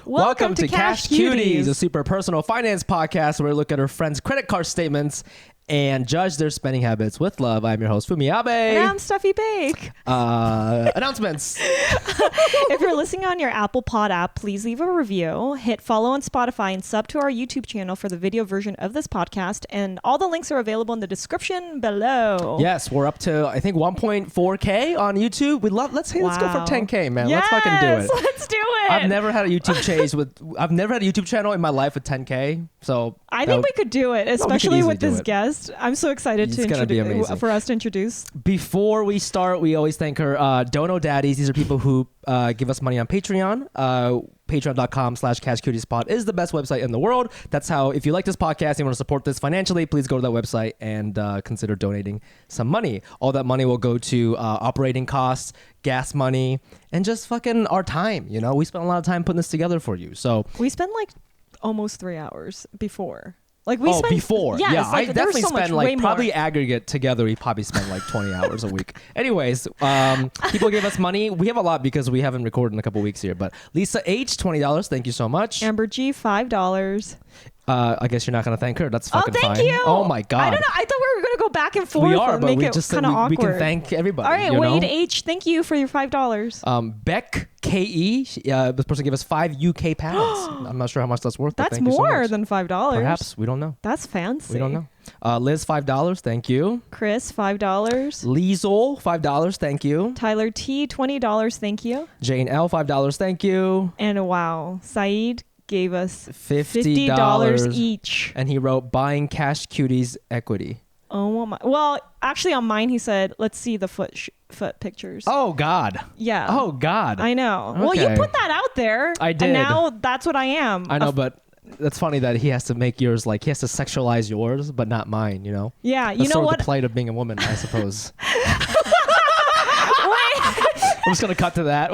Welcome to Cash Cuties, a super personal finance podcast where we look at our friends' credit card statements and judge their spending habits with love. I'm your host, Fumi Abe. And I'm Stuffy Bake. Announcements. If you're listening on your Apple Pod app, please leave a review, hit follow on Spotify, and sub to our YouTube channel for the video version of this podcast. And all the links are available in the description below. Yes, we're up to, I think, 1.4K on YouTube. Let's go for 10K, man. Yes, let's fucking do it. Let's do it. I've never had a YouTube channel in my life with 10K. So I think we could do it, especially with this guest. I'm so excited for us to introduce. Before we start, we always thank our Dono Daddies. These are people who give us money on Patreon. Patreon.com/CashCutiesPod is the best website in the world. That's how, if you like this podcast and you want to support this financially, please go to that website and consider donating some money. All that money will go to operating costs, gas money, and just fucking our time. You know, we spent a lot of time putting this together for you. So we spent like almost 3 hours before. Before. Yes, yeah, I definitely spend probably more. Aggregate together, we probably spend like 20 hours a week. Anyways, people give us money. We have a lot because we haven't recorded in a couple weeks here. But Lisa H, $20. Thank you so much. Amber G, $5. I guess you're not going to thank her. That's fucking fine. Oh, thank you. Oh, my God. I don't know. I thought we were going to go back and forth. We are, but we just kind of awkward. We can thank everybody. All right, Wade H, thank you for your $5. Beck KE, this person gave us 5 UK pounds. I'm not sure how much that's worth. That's thank more you so than $5. Perhaps. We don't know. That's fancy. We don't know. Liz, $5. Thank you. Chris, $5. Liesel, $5. Thank you. Tyler T, $20. Thank you. Jane L, $5. Thank you. And wow, Saeed gave us $50 each. And he wrote, buying Cash Cuties equity. Oh my. Well, actually on mine he said, let's see the foot pictures. Oh God. Yeah. Oh God. I know. Okay. Well, you put that out there. I did. And now that's what I am. I know, but that's funny that he has to make yours, like he has to sexualize yours, but not mine, you know? Yeah. That's you know sort what? of the plight of being a woman, I suppose. I'm just going to cut to that.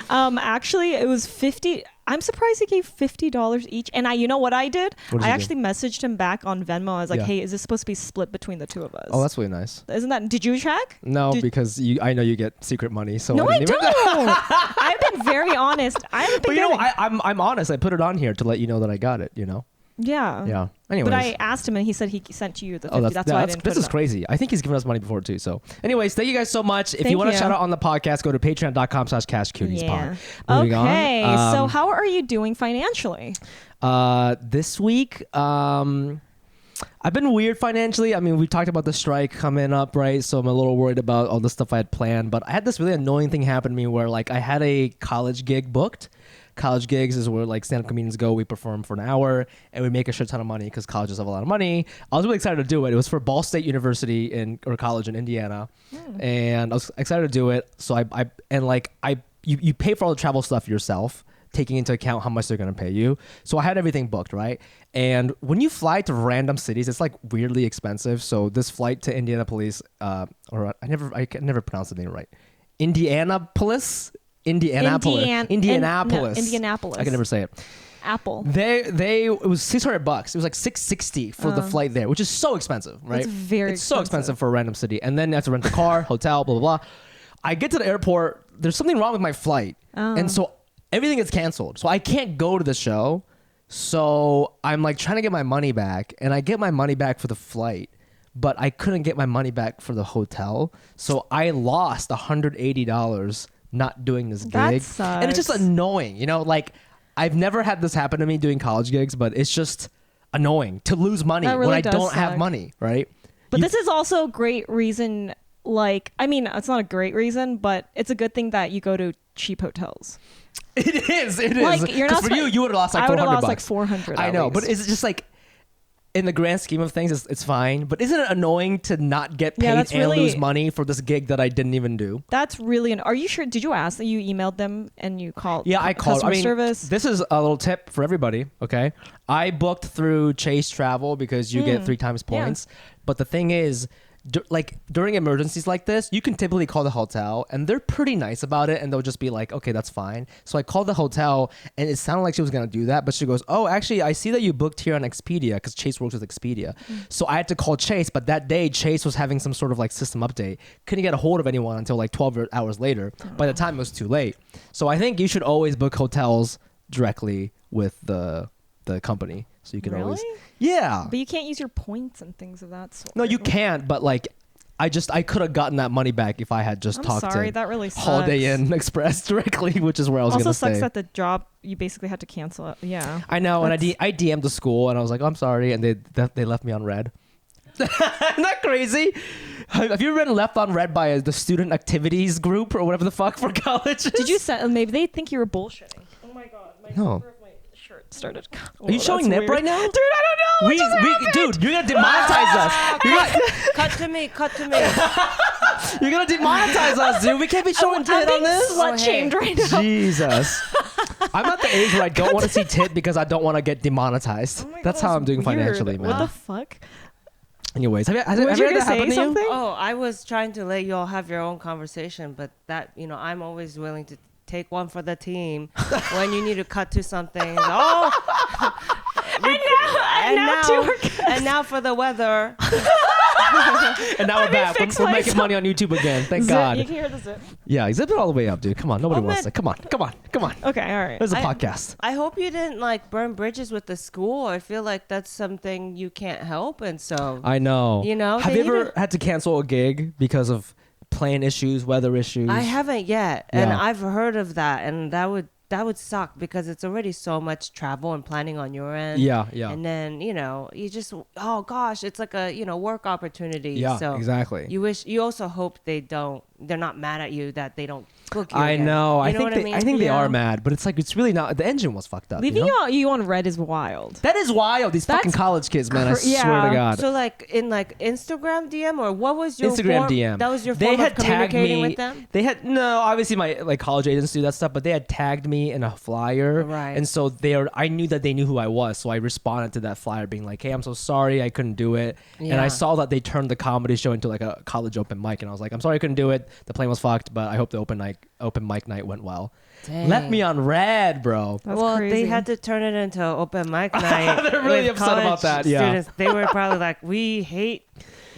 Actually, it was 50. I'm surprised he gave $50 each. And you know what I did? I actually messaged him back on Venmo. I was like, hey, is this supposed to be split between the two of us? Oh, that's really nice. Isn't that? Did you check? No, because I know you get secret money. So no, I don't. I've been very honest. I haven't been getting. I'm honest. I put it on here to let you know that I got it, you know? Yeah. Yeah. Anyways. But I asked him and he said he sent you the 50. That's why I didn't put it. This is crazy. I think he's given us money before too. So anyways, thank you guys so much. If you want to shout out on the podcast, go to patreon.com/CashCutiesPod. Okay. So how are you doing financially? This week, I've been weird financially. I mean, we talked about the strike coming up, right? So I'm a little worried about all the stuff I had planned. But I had this really annoying thing happen to me where like I had a college gig booked. College gigs is where like stand-up comedians go. We perform for an hour and we make a shit ton of money because colleges have a lot of money. I was really excited to do it. It was for Ball State University college in Indiana, and I was excited to do it. So you pay for all the travel stuff yourself, taking into account how much they're gonna pay you. So I had everything booked, right? And when you fly to random cities, it's like weirdly expensive. So this flight to Indianapolis, I can never pronounce the name right. Indianapolis. Indianapolis. I can never say it. Apple. It was $600. It was like $660 for the flight there, which is so expensive, right? It's so expensive for a random city. And then you have to rent a car, hotel, blah, blah, blah. I get to the airport. There's something wrong with my flight. And so everything gets canceled. So I can't go to the show. So I'm like trying to get my money back. And I get my money back for the flight. But I couldn't get my money back for the hotel. So I lost $180 not doing this gig. That sucks. And it's just annoying, you know, like I've never had this happen to me doing college gigs, but it's just annoying to lose money when I don't have money, right? But this is also a great reason, like, I mean, it's not a great reason, but it's a good thing that you go to cheap hotels. It is. Like, you're not for you would have lost like $400. I would have lost like $400. I know, but is it just like, in the grand scheme of things, it's fine. But isn't it annoying to not get paid and lose money for this gig that I didn't even do? That's really... Are you sure? Did you ask that you emailed them and you called? Yeah, I called. Customer service? This is a little tip for everybody, okay? I booked through Chase Travel because you get 3 times points. Yeah. But the thing is, like during emergencies like this, you can typically call the hotel and they're pretty nice about it, and they'll just be like, okay, that's fine. So I called the hotel and it sounded like she was gonna do that, but she goes, oh, actually, I see that you booked here on Expedia, because Chase works with Expedia. So I had to call Chase, but that day Chase was having some sort of like system update. Couldn't get a hold of anyone until like 12 hours later. By the time it was too late. So I think you should always book hotels directly with the company, so you can always. Yeah. But you can't use your points and things of that sort. No, you can't. But like, I could have gotten that money back if I had just talked to that really sucks. Holiday Inn Express directly, which is where I was going to stay. Also sucks that the job you basically had to cancel it. Yeah. I know, and I DM'd the school and I was like, oh, I'm sorry, and they left me on red. Isn't that crazy? Have you ever been left on red by the student activities group or whatever the fuck for college? Did you send? Maybe they think you were bullshitting. Oh my god, my No. zipper of my shirt started. Are you showing nip right now? Dude, I don't know. Dude, you're gonna demonetize us. Cut to me. You're gonna demonetize us, dude. We can't be showing tit on this. Slut shamed right now. Jesus. I'm at the age where I don't want to see tit because I don't want to get demonetized. Oh my That's God, how I'm doing weird. financially, man. What the fuck? Anyways, have you Were ever you had gonna that happen say to you? something? Oh, I was trying to let you all have your own conversation, but that, I'm always willing to take one for the team when you need to cut to something. Oh, and now for the weather. And now we're back. We're making money on YouTube again. Thank God. You can hear the zip. Yeah, zip it all the way up, dude. Come on. Nobody Oh, wants man. it. Come on. Okay, all right. There's a podcast. I hope you didn't burn bridges with the school. I feel like that's something you can't help, and so I know. Have they you ever need had to cancel a gig because of plane issues, weather issues? I haven't yet, and Yeah. I've heard of that, and that would suck because it's already so much travel and planning on your end. Yeah. And then, you just, oh gosh, it's like a, work opportunity. Yeah, so exactly. You also hope they're not mad at you that they don't book you I again. know. You know what I think they Yeah. are mad, but it's like it's really not. The engine was fucked up. Leaving you know? you on red is wild. That is wild. These fucking That's college kids, man. I yeah. swear to God. So in Instagram DM, or what was your Instagram form? DM. That was your They form had of tagged communicating me. with them? No, obviously my college agents do that stuff, but they had tagged me in a flyer, Right. and so I knew that they knew who I was, so I responded to that flyer being like, "Hey, I'm so sorry I couldn't do it," and I Yeah. saw that they turned the comedy show into like a college open mic, and I was like, "I'm sorry I couldn't do it. The plane was fucked, but I hope the open mic night went well." Dang. Left me on red, bro. That's well, crazy. they had to turn it into open mic night. They're really with upset about college that, yeah. Students. They were probably like, we hate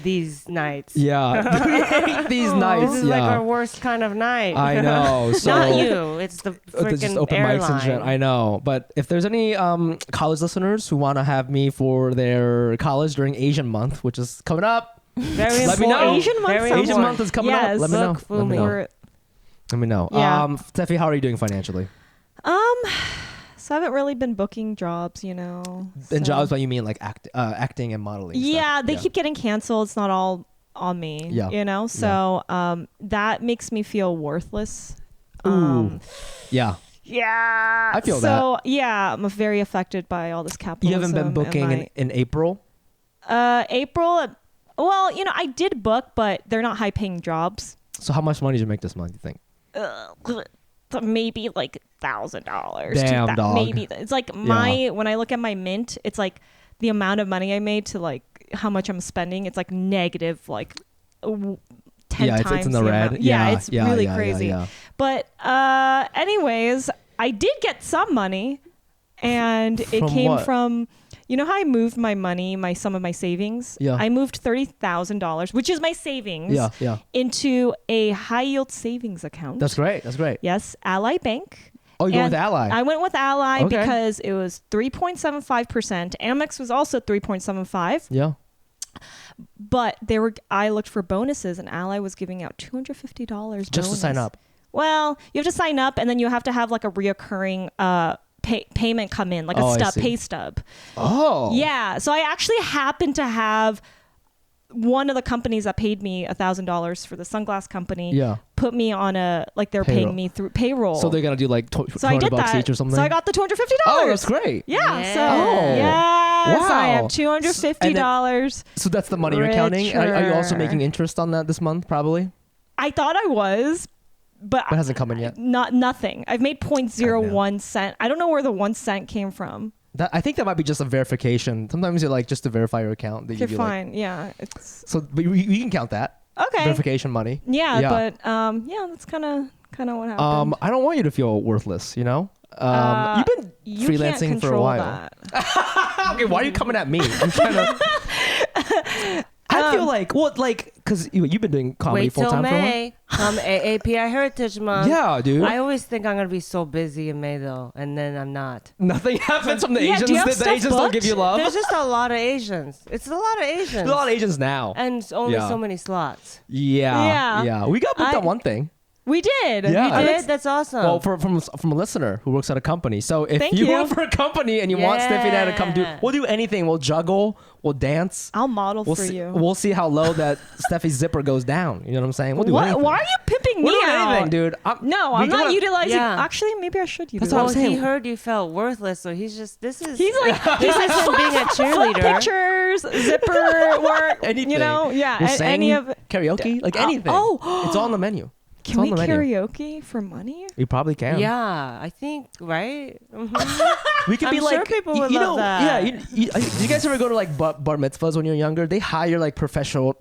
these nights. Yeah, we hate these nights. This is like our worst kind of night. I know. So Not you. It's the There's just freaking open airline. mics and shit. I know. But if there's any college listeners who want to have me for their college during Asian month, which is coming up, Very Let me important. know. Asian month Very sounds Asian important. month is coming Yes. up. Let me know. Look, Let me Fumi. know. We're- Let me know. Yeah. Steffi, how are you doing financially? So I haven't really been booking jobs, And so- jobs, what you mean, like acting and modeling? Yeah, stuff. they keep getting canceled. It's not all on me. Yeah. So that makes me feel worthless. Ooh. Yeah. Yeah. I feel so, yeah, I'm very affected by all this capitalism. You haven't been and booking in April? April. Well, I did book, but they're not high paying jobs. So how much money did you make this month, you think? Maybe like $1,000. Damn, dog. Maybe it's like when I look at my Mint, it's like the amount of money I made to like how much I'm spending. It's like negative, like 10 times. It's in the red. amount. Yeah, it's really yeah, crazy. yeah. But anyways, I did get some money, and it From came what? from. You know how I moved my money, some of my savings? Yeah. I moved $30,000, which is my savings, Yeah. into a high yield savings account. That's great. That's great. Yes, Ally Bank. Oh, you go And with Ally. I went with Ally Okay. because it was 3.75%. Amex was also 3.75, Yeah. but I looked for bonuses, and Ally was giving out $250 Just to sign bonus. up. Well, you have to sign up, and then you have to have like a reoccurring payment come in, like Oh, I a see. pay stub. Oh. Yeah. So I actually happened to have one of the companies that paid me $1,000 for the sunglass company. Yeah. Put me on they're Payroll. paying me through payroll. So they're going to do like So I did $200 that. each or something? So I got the $250. Oh, that's great. Yeah. Yeah. So Oh. yes, I Wow. have $250. So that's the money you're counting? Are you also Richer. making interest on that this month, probably? I thought I was, but But it hasn't come in yet. nothing. I've made 0.01 cent. I don't know where the 1 cent came from. I think that might be just a verification. Sometimes you're like just to verify your account. They You're give you, like, fine. Yeah. It's but you can count that okay. verification money. Yeah, but yeah, that's kind of what happened. I don't want you to feel worthless. You know. You've been You freelancing can't for a control while. that. Okay, why are you coming at me? I'm trying to. I feel like, because you've been doing comedy Wait full till time for a while. May. Come AAPI Heritage Month. Yeah, dude. I always think I'm gonna be so busy in May though, and then I'm not. Nothing happens from the Yeah, do Asians. you have The stuff Asians don't booked? give you love. There's just a lot of Asians. It's a lot of Asians. There's a lot of Asians now. and only Yeah. so many slots. Yeah. We got booked I- on one thing. We did. Yeah. You I- did? That's awesome. Well, from a listener who works at a company. So if Thank you you. work for a company and you want Steffi and I to come do, Yeah. we'll do anything. We'll juggle. We'll dance. I'll model We'll for see, you. we'll see how low that Steffi's zipper goes down. You know what I'm saying? We'll do anything. Why are you pimping We'll me do out? anything, dude. No, we I'm not gotta- utilizing. Yeah. Actually, maybe I should That's utilize. what I'm well, saying. he heard you felt worthless, so he's just He's like, he's like him being a foot cheerleader. pictures, zipper work, Anything. you know, yeah, We'll any sing, of. karaoke, like anything. oh. It's all on the menu. Can on we the menu. karaoke for money? We probably can. Yeah, I think right. We could I'm be sure like people you would know, love that. Yeah, you guys ever go to like bar mitzvahs when you're younger? They hire like professional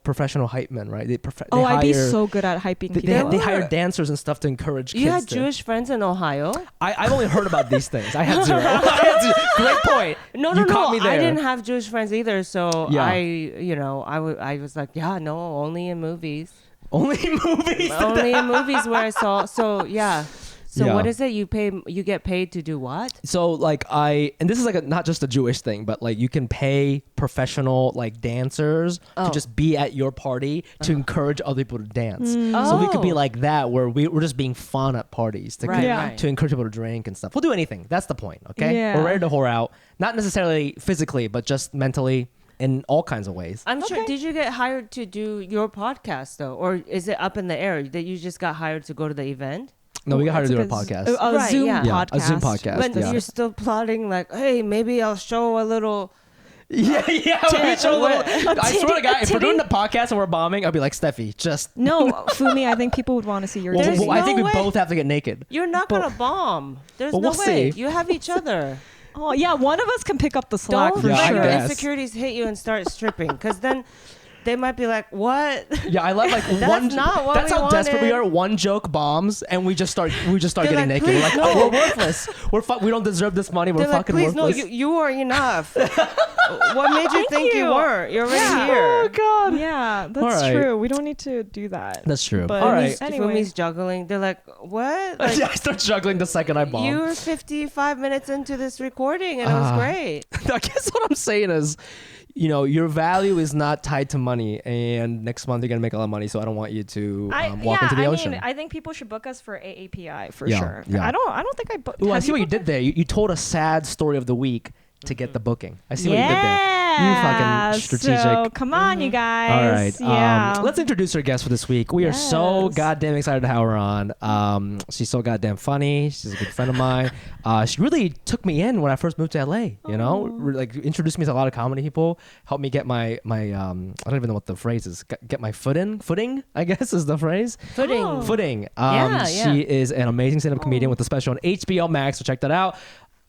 hype men, right? They Oh, hire, I'd be so good at hyping they, people. they were. hire dancers and stuff to encourage kids. You had to- Jewish friends in Ohio? I've only heard about these things. I had zero. I had zero. Great point. No, You caught me I there. didn't have Jewish friends either, so Yeah. I was like, yeah, no, only in movies. Only movies. Only in movies where I saw. So yeah. So Yeah. what is it? You get paid to do what? So like and this is like not just a Jewish thing, but like you can pay professional like dancers to Oh. just be at your party to encourage other people to dance. Mm. So we could be Oh. like that where we're just being fun at parties to Right, Yeah. right. to encourage people to drink and stuff. We'll do anything. That's the point. Okay, Yeah. we're ready to whore out, not necessarily physically, but just mentally in all kinds of ways. I'm sure. Okay. Did you get hired to do your podcast though, or is it up in the air that you just got hired to go to the event? No, we got hired to do a That's podcast. a Right, Zoom yeah. Yeah, podcast. a Zoom podcast. But yeah. you're still plotting like, hey, maybe I'll show a little. Yeah. We show a little, I swear to God, if we're titty? doing the podcast and we're bombing, I'll be like, Steffi, just. No, Fumi, I think people would want to see your Well, titties. There's I no think we way. both have to get naked. You're not gonna bomb. There's Well, no we'll way. see. You have each other. Oh, yeah, one of us can pick up the slack Don't for Yeah, I let sure. your guess. insecurities hit you and start stripping, because then they might be like, "What?" Yeah, I love like one. not what That's we how desperate we wanted. are. One joke bombs, and we just start They're getting like, naked. "Please, We're like, no." oh, we're worthless. We don't deserve this money. We're They're like, fucking "Please, worthless. no, you are enough." What made you think you you. were? You're already Yeah. here. God. Yeah, that's All right. true. We don't need to do that. That's true. But All right. anyway. Fumi's juggling. They're like, "What?" Like, Yeah, I start juggling the second I bomb. you were 55 minutes into this recording, and it was great. I guess what I'm saying is, your value is not tied to money, and next month you're gonna make a lot of money. So I don't want you to walk into the ocean. I think people should book us for AAPI for Yeah, sure. yeah. I don't think I booked. Ooh, I have see what you booked did there. You told a sad story of the week to get the booking. I see what you did there. You fucking strategic. So come on, you guys. All right. Yeah. Let's introduce our guest for this week. We are so Yes. goddamn excited to have her on. She's so goddamn funny. She's a good friend of mine. She really took me in when I first moved to LA. Like introduced me to a lot of comedy people. Helped me get my I don't even know what the phrase is. Get my footing. I guess is the phrase. Footing. Oh. Footing. Yeah. She is an amazing stand-up comedian with a special on HBO Max. So check that out.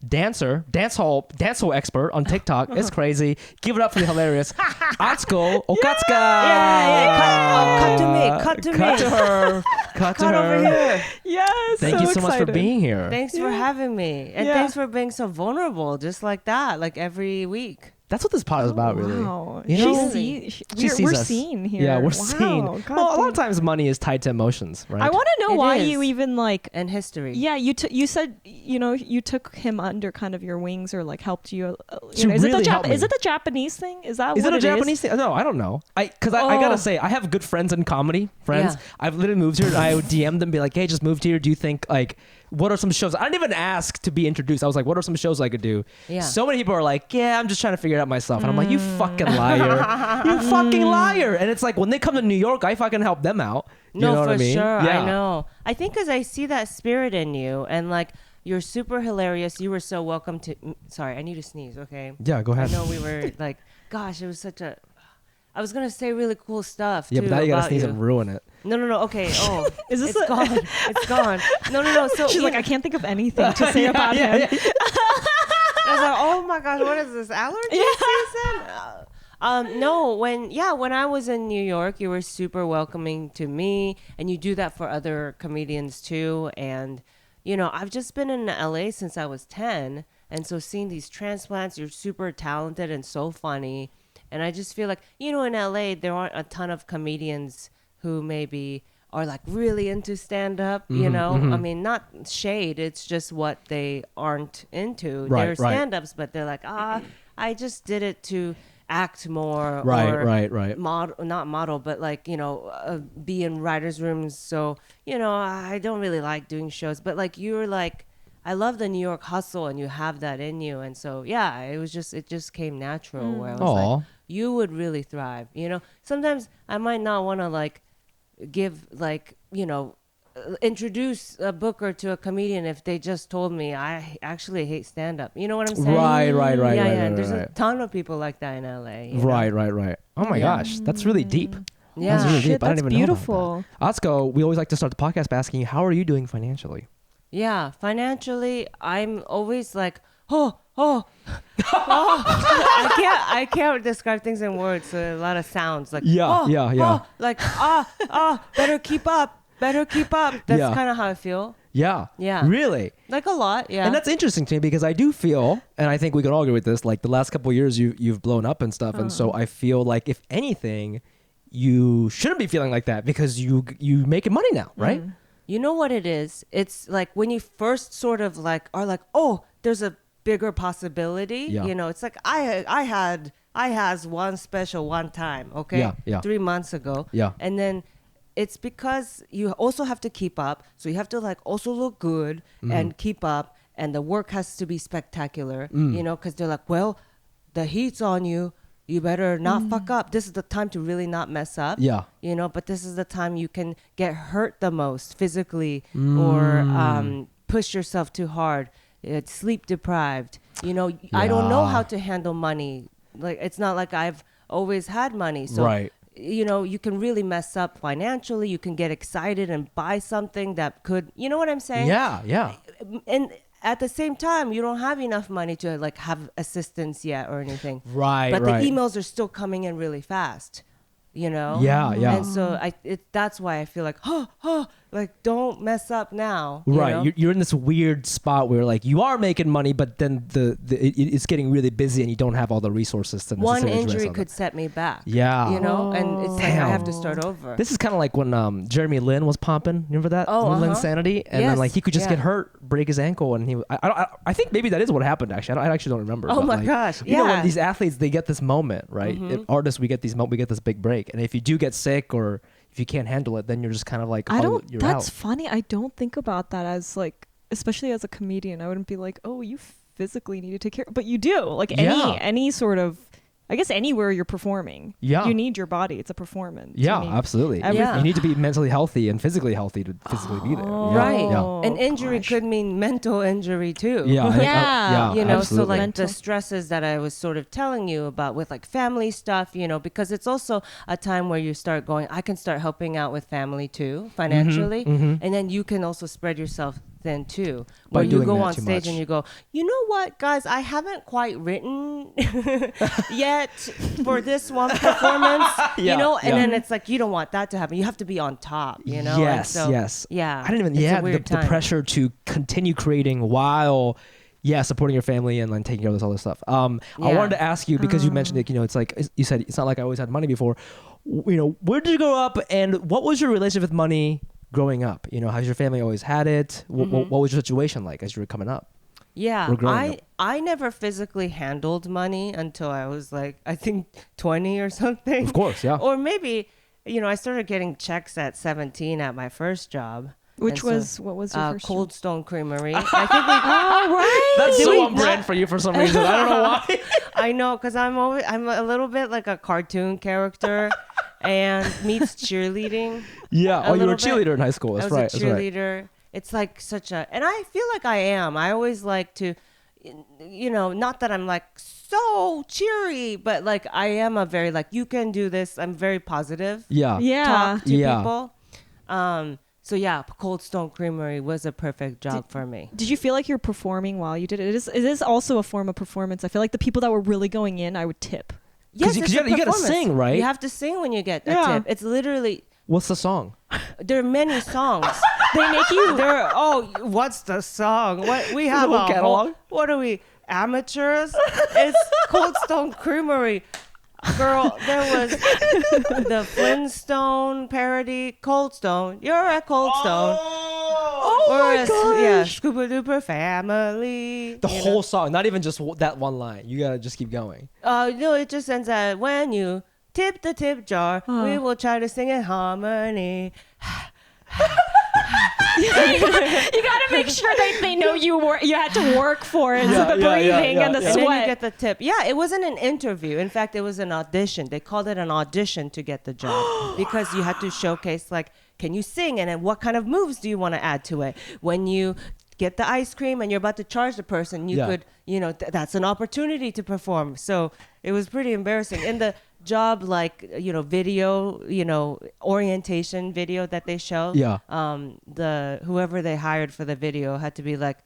Dancehall expert on TikTok. It's crazy. Give it up for the hilarious Atsuko, Okatsuka. Cut to me. Cut to Cut me. to her. Cut to Cut her. over here. Yes. Thank you so much for excited. being here. Thanks for having me, and Yeah. thanks for being so vulnerable, just like that, like every week. That's what this pod is about, really. Wow. You know? She She sees we're us. seen here. Yeah, we're Wow. seen. God Well, a lot damn. of times money is tied to emotions, right? I want to know It why is. you even like. And history. Yeah, you said you took him under kind of your wings or like helped you. She is really it helped me. is it the Japanese thing? Is that Is what it a it Japanese thing? No, I don't know. Because I Oh. gotta say, I have good friends in comedy. Friends. Yeah. I've literally moved here. And I would DM them, be like, "Hey, just moved here. Do you think like what are some shows?" I didn't even ask to be introduced. I was like, "What are some shows I could do?" Yeah. So many people are like, "Yeah, I'm just trying to figure it out myself," and I'm like, "You fucking liar! You fucking liar!" And it's like when they come to New York, I fucking help them out. You No, know for what I mean? sure. Yeah. I know. I think because I see that spirit in you, and like you're super hilarious. You were so welcome to. Sorry, I need to sneeze. Okay. Yeah, go I ahead. know we were like, gosh, it was such a. I was gonna say really cool stuff. Yeah, too, but now you gotta about sneeze you. and ruin it. No. Okay. Oh, Is this it's gone. It's gone. No. So She's you like, know- I can't think of anything to say about him. I was like, oh my gosh, what is this, allergy season? No, when I was in New York, you were super welcoming to me, and you do that for other comedians too. And I've just been in LA since I was 10, and so seeing these transplants, you're super talented and so funny, and I just feel like in LA there aren't a ton of comedians who maybe are like really into stand-up, I mean, not shade, it's just what they aren't into. They're stand-ups, but they're like, I just did it to act more, right. Model, not model, but like, be in writers' rooms. So, I don't really like doing shows, but like, you're like, I love the New York hustle, and you have that in you. And so, yeah, it just came natural where I was like, you would really thrive. Sometimes I might not want to like give like, introduce a booker to a comedian if they just told me I actually hate stand-up. You know what I'm saying? Right. Yeah. And there's a ton of people like that in LA. Right. Oh my gosh, that's really deep. Yeah. That's really deep. Shit, I didn't that's even beautiful. know about that. Atsuko, we always like to start the podcast by asking you, how are you doing financially? Yeah, financially, I'm always like, I can't describe things in words. So a lot of sounds like like better keep up. That's kind of how I feel. Yeah. Really? Like a lot. Yeah. And that's interesting to me because I do feel, and I think we can all agree with this, like the last couple of years you've blown up and stuff, and so I feel like if anything, you shouldn't be feeling like that because you making money now, right? You know what it is? It's like when you first sort of like are like, oh, there's a bigger possibility. Yeah. It's like I has one special one time, okay? Yeah. 3 months ago. Yeah. And then it's because you also have to keep up. So you have to like also look good and keep up, and the work has to be spectacular, because they're like, well, the heat's on you. You better not fuck up. This is the time to really not mess up. Yeah. But this is the time you can get hurt the most physically or push yourself too hard. It's sleep deprived. I don't know how to handle money. Like, it's not like I've always had money. So, you can really mess up financially. You can get excited and buy something that could, you know what I'm saying? Yeah. And at the same time, you don't have enough money to like have assistance yet or anything. Right. But the emails are still coming in really fast, Yeah. And so that's why I feel like, like don't mess up now. Right. You're in this weird spot where like you are making money, but then it's getting really busy and you don't have all the resources to one necessarily injury address could set me back. Yeah. And it's like I have to start over. This is kind of like when Jeremy Lin was popping. Remember that? Lin Sanity, and then like he could just get hurt, break his ankle, and I think maybe that is what happened. Actually, I actually don't remember. Oh but my like, gosh! You know, when these athletes they get this moment, right? Artists, we get this big break, and if you do get sick or if you can't handle it, then you're just kind of like, that's funny. I don't think about that as like, especially as a comedian, I wouldn't be like, oh, you physically need to take care, but you do. Like any sort of, I guess anywhere you're performing, you need your body. It's a performance. Yeah, absolutely. You need to be mentally healthy and physically healthy to physically be there. Right. Yeah. An injury could mean mental injury too. Yeah. So like the stresses that I was sort of telling you about with like family stuff, because it's also a time where you start going, I can start helping out with family too, financially. And then you can also spread yourself thin too, where you go on stage and you go, you know what, guys, I haven't quite written yet for this one performance, and then it's like you don't want that to happen. You have to be on top, Yes. Yeah. I didn't even. The pressure to continue creating while. Yeah, supporting your family and then taking care of this other stuff. I wanted to ask you because you mentioned it. It's like you said, it's not like I always had money before. Where did you grow up, and what was your relationship with money growing up? Has your family always had it? What was your situation like as you were coming up? Yeah, I never physically handled money until I was like, I think 20 or something. Of course, yeah. Or maybe, I started getting checks at 17 at my first job. What was your first Cold job? Stone Creamery. I think right. That's so on brand for you for some reason. I don't know why. I know, because I'm a little bit like a cartoon character and meets cheerleading. Yeah. Oh, you were a cheerleader in high school. That's right. I was a cheerleader. It's like and I feel like I am. I always like to, not that I'm like so cheery, but like I am a very like, you can do this. I'm very positive. Yeah. Talk to people. So yeah, Cold Stone Creamery was a perfect job for me. Did you feel like you're performing while you did it? It is also a form of performance. I feel like the people that were really going in, I would tip. Yes, you it's a gotta performance. sing, right? You have to sing when you get a Yeah. tip. It's literally What's the song? there are many songs. They make you. What's the song? What we have whole a catalog? whole, what are we amateurs? It's Cold Stone Creamery. Girl, there was the Flintstone parody, Cold Stone. You're a Cold Stone. Oh Or my a- gosh. Yeah, Scuba Duper Family. The you whole know. song, not even just that one line. You gotta just keep going. No, it just ends at when you tip the tip jar, Oh. we will try to sing in harmony. You gotta make sure they know you had to work for it. So the breathing and the And then sweat. you get the tip. Yeah, it wasn't an interview. In fact, it was an audition. They called it an audition to get the job because you had to showcase, like, can you sing? And then what kind of moves do you want to add to it? When you get the ice cream and you're about to charge the person, you could, that's an opportunity to perform. So it was pretty embarrassing. In the job, like, video, orientation video that they show, Yeah. the whoever they hired for the video had to be like,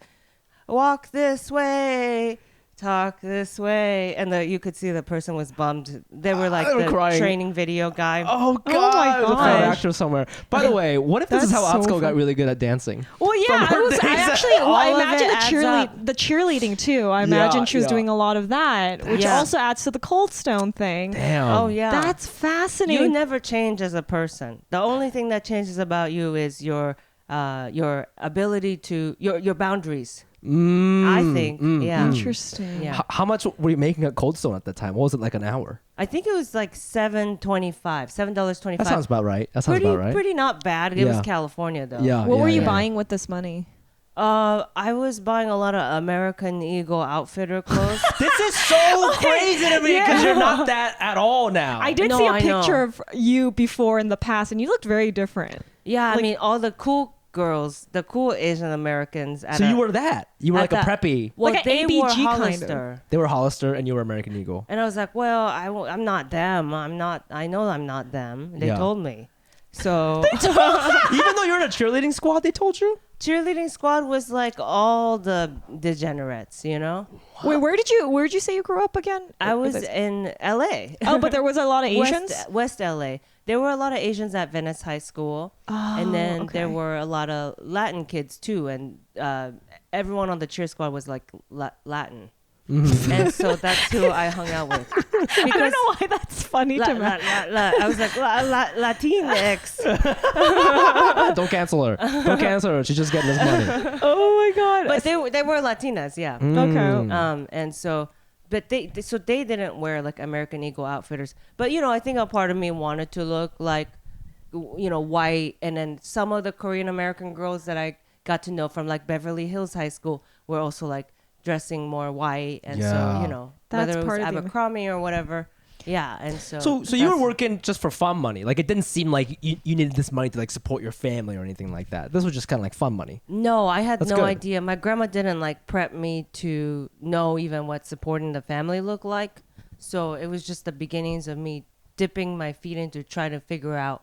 walk this way, talk this way, and you could see the person was bummed. They were like They were the crying. training video guy. Oh my God! There's a fan gosh. actor somewhere. By the way, what if this is That's how so Atsuko got fun. really good at dancing? Well, yeah, From her days at- I All of imagine it adds up. the cheerleading too. I imagine she was yeah. doing a lot of that, which Yeah. also adds to the Cold Stone thing. Damn. Oh yeah, That's fascinating. you never change as a person. The only thing that changes about you is your ability to your boundaries. I think. Yeah. Interesting. Yeah. How much were you making at Cold Stone at the time? What was it, like an hour? I think it was like $7.25. That sounds about right. That sounds about right. Pretty not bad. It Yeah. was California though. Yeah. What were you yeah. buying with this money? I was buying a lot of American Eagle Outfitter clothes. This is so crazy to me because you're not that at all now. I did No, see a I know. picture of you before in the past, and you looked very different. Yeah, I Like- mean, all the cool girls, the cool Asian Americans. So you were that. You were at like a that- preppy. Well, Like an they were ABG kind of. Hollister. They were Hollister and you were American Eagle. And I was like, well, I'm not them. I'm not. I know I'm not them. They Yeah. told me. So Even though you're in a cheerleading squad, they told you? cheerleading squad was like all the degenerates, Wait, where did you say you grew up again? I was in L.A. Oh, but there was a lot of Asians. West LA. There were a lot of Asians at Venice High School. And then there were a lot of Latin kids too. And everyone on the cheer squad was like Latin. And so that's who I hung out with. I don't know why that's funny to me. I was like, Latinx. Don't cancel her. Don't cancel her. She's just getting this money. Oh my god! But they were Latinas, yeah. Okay. And so, but they didn't wear like American Eagle outfitters. But I think a part of me wanted to look like, white. And then some of the Korean American girls that I got to know from like Beverly Hills High School were also like dressing more white. And Yeah. so That's whether it was part of the- Abercrombie or whatever. Yeah, and so So you were that's- working just for fun money. Like it didn't seem like you needed this money to like support your family or anything like that. This was just kind of like fun money. No, I had That's no good. idea. My grandma didn't like prep me to know even what supporting the family looked like. So it was just the beginnings of me dipping my feet into trying to figure out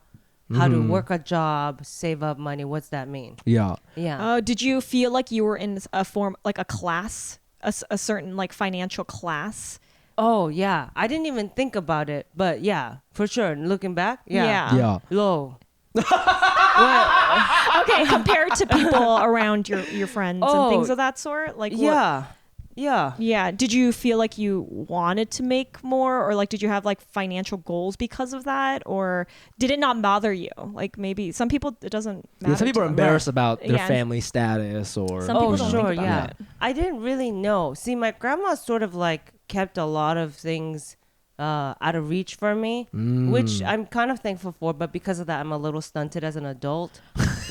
how to work a job, save up money. What's that mean? Yeah. Yeah. Did you feel like you were in a form, like a class, a certain like financial class? Oh, yeah. I didn't even think about it. But yeah, for sure. Looking back, yeah. Yeah. Low. Okay, compared to people around your friends and Oh, things of that sort? Like, what- Yeah. Yeah. Yeah. Did you feel like you wanted to make more, or like did you have like financial goals because of that, or did it not bother you? Like maybe some people it doesn't matter. Yeah, some people to are them. embarrassed about their Yeah. family status or Some people Oh, don't sure, think about yeah. it. I didn't really know. See, my grandma sort of like kept a lot of things out of reach for me, which I'm kind of thankful for. But because of that, I'm a little stunted as an adult,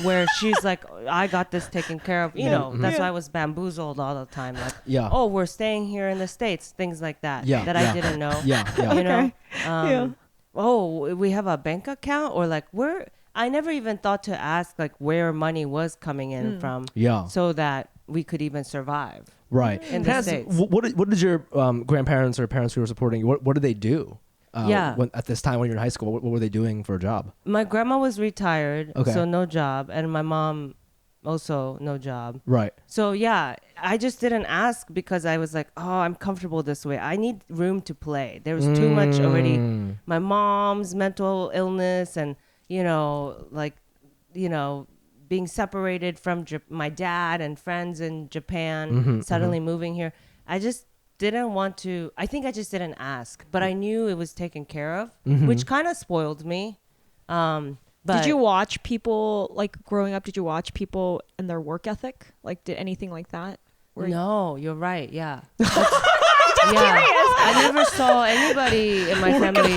where she's like, I got this taken care of. That's why I was bamboozled all the time. Like, Yeah. oh, we're staying here in the States, things like that, Yeah, that yeah. I didn't know. Yeah, yeah. You know, Okay. Yeah. oh, we have a bank account, or like where. I never even thought to ask like where money was coming in from, Yeah. so that we could even survive. Right. In the Has- States. what did your grandparents or parents who were supporting you, what did they do? Yeah. At this time when you're in high school, what were they doing for a job? My grandma was retired, Okay. so no job, and my mom also no job. Right. So yeah, I just didn't ask because I was like, oh, I'm comfortable this way. I need room to play. There was too much already. My mom's mental illness and, being separated from my dad and friends in Japan, suddenly moving here. I just didn't want to. I think I just didn't ask, but I knew it was taken care of, which kind of spoiled me. But Did you watch people, like growing up, did you watch people and their work ethic? Like, did anything like that? No, you're right. Yeah. I never saw anybody in my family.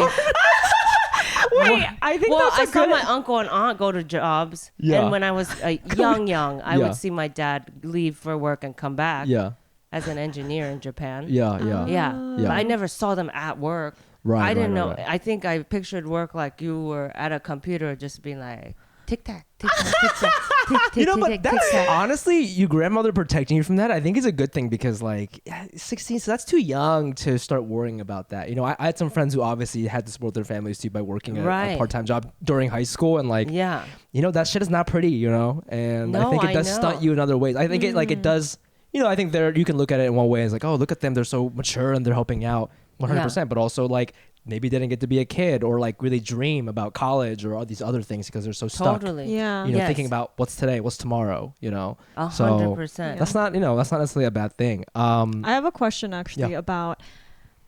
Wait, I think Well, that's I saw my uncle and aunt go to jobs. Yeah. And when I was young, I Yeah. would see my dad leave for work and come back Yeah. as an engineer in Japan. Yeah. Yeah. Yeah. Yeah. But I never saw them at work. Right, I didn't right, know. right, right. I think I pictured work like you were at a computer just being like, tick tack, tick tack, tick tack, tick tick, You know, tick, but tick, that's tick, tack. honestly, your grandmother protecting you from that, I think is a good thing because, like, 16, so that's too young to start worrying about that. You know, I had some friends who obviously had to support their families too by working a Right. part-time job during high school, and like, Yeah. you know, that shit is not pretty, you know, and I No, think it I does know. stunt you in other ways. I think it like it does. You know, I think you can look at it in one way as like, oh, look at them, they're so mature and they're helping out 100%, but also like maybe didn't get to be a kid or like really dream about college or all these other things because they're so stuck. Totally. Yeah. You know, Yes. thinking about what's today, what's tomorrow, you know. 100%. That's not necessarily a bad thing. I have a question actually about,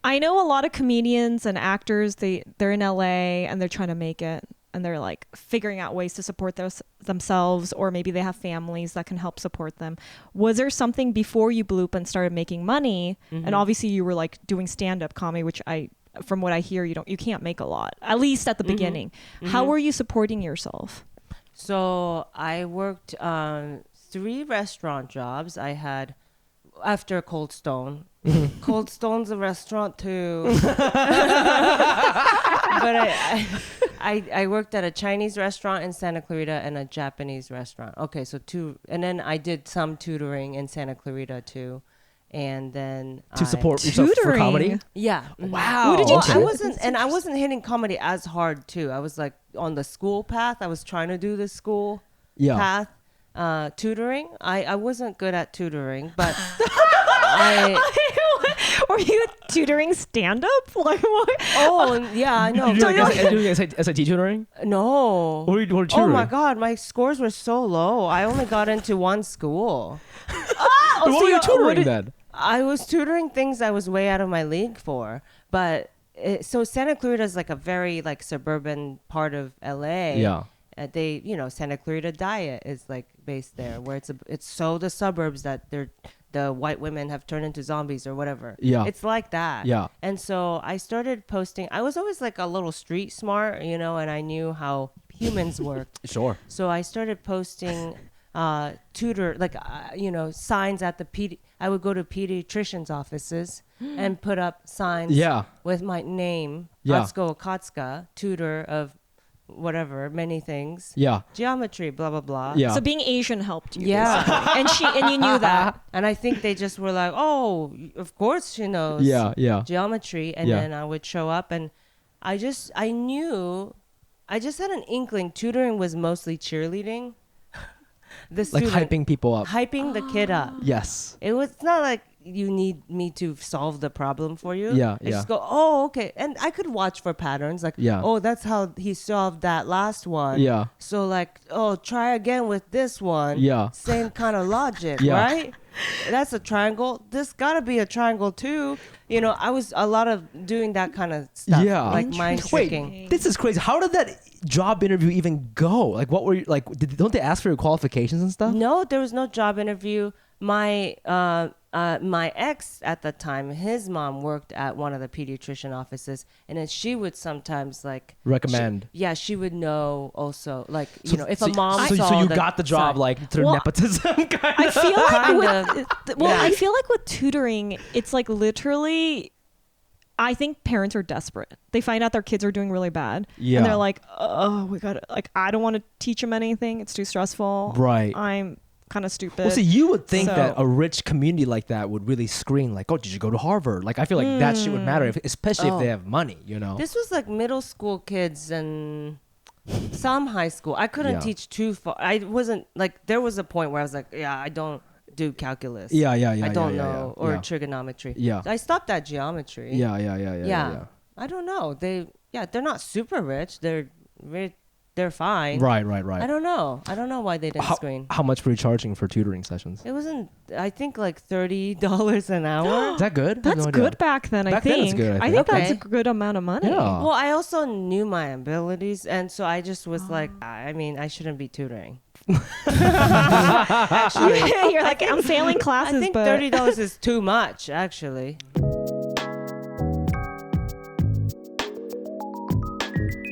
I know a lot of comedians and actors, they're in LA and they're trying to make it and they're like figuring out ways to support themselves, or maybe they have families that can help support them. Was there something before you blew up and started making money? And obviously you were like doing stand-up comedy, which from what I hear, you can't make a lot, at least at the beginning. How were you supporting yourself? So I worked 3 restaurant jobs. I had after Cold Stone. Cold Stone's a restaurant too. But I worked at a Chinese restaurant in Santa Clarita and a Japanese restaurant. Okay, so 2, and then I did some tutoring in Santa Clarita too. And then to support yourself for Tutoring? comedy. Yeah. Wow. Who did you Well, tutor? I wasn't hitting comedy as hard too. I was like on the school path. I was trying to do the school path. Tutoring. I wasn't good at tutoring, but Were you tutoring stand-up? Like what? oh yeah, I know. You're doing SAT tutoring? No. What were you Oh tutoring? my God, my scores were so low. I only got into one school. What were you tutoring then? I was tutoring things I was way out of my league for. But so Santa Clarita is like a very like suburban part of LA. Yeah. They, Santa Clarita Diet is like based there, where it's so the suburbs that the white women have turned into zombies or whatever. Yeah. It's like that. Yeah. And so I started posting. I was always like a little street smart, and I knew how humans worked. Sure. So I started posting signs at the I would go to pediatricians' offices and put up signs Yeah. with my name, Yeah. Atsuko Okatsuka, tutor of whatever, many things. Yeah. Geometry, blah, blah, blah. Yeah. So being Asian helped you. Yeah. basically. and you knew that. And I think they just were like, oh, of course she knows Yeah. Yeah. geometry. And Yeah. then I would show up and I just had an inkling tutoring was mostly cheerleading. Like hyping people up. Hyping the kid up. Yes. It's not like you need me to solve the problem for you. Yeah, I just go, oh, okay. And I could watch for patterns like, Yeah. oh, that's how he solved that last one. Yeah. So like, oh, try again with this one. Yeah. Same kind of logic, Yeah. right? That's a triangle. This gotta be a triangle too. I was a lot of doing that kind of stuff. Yeah. Like mind tricking. Wait, this is crazy. How did that job interview even go? Like, what were you like? Don't they ask for your qualifications and stuff? No, there was no job interview. My ex at the time, his mom worked at one of the pediatrician offices, and then she would sometimes like Recommend. she would know also, like if So a mom so saw you the got the job sign. like through Well, nepotism. Kind I feel like Kind I feel like with tutoring, it's like literally, I think parents are desperate. They find out their kids are doing really bad. Yeah. And they're like, oh, we got to, like, I don't want to teach them anything. It's too stressful. Right. I'm kind of stupid. Well, see, you would think So- that a rich community like that would really screen, like, oh, did you go to Harvard? Like, I feel like that shit would matter, especially if they have money, you know? This was like middle school kids and some high school. I couldn't Yeah. teach too far. I wasn't like, there was a point where I was like, yeah, I don't do calculus. Yeah. I don't yeah, know. yeah, Or yeah. trigonometry. Yeah. I stopped at geometry. Yeah. I don't know. They're not super rich. They're fine. Right. I don't know. I don't know why they didn't screen. How much were you charging for tutoring sessions? It wasn't, I think like $30 an hour. Is that good? I have That's no idea. good back then, I Back then think. it's good, I I think. think that's a Okay. good amount of money. Yeah. Well, I also knew my abilities, and so I just was like, I mean, I shouldn't be tutoring. Actually, You're like, I'm failing classes, I think but $30 is too much, actually.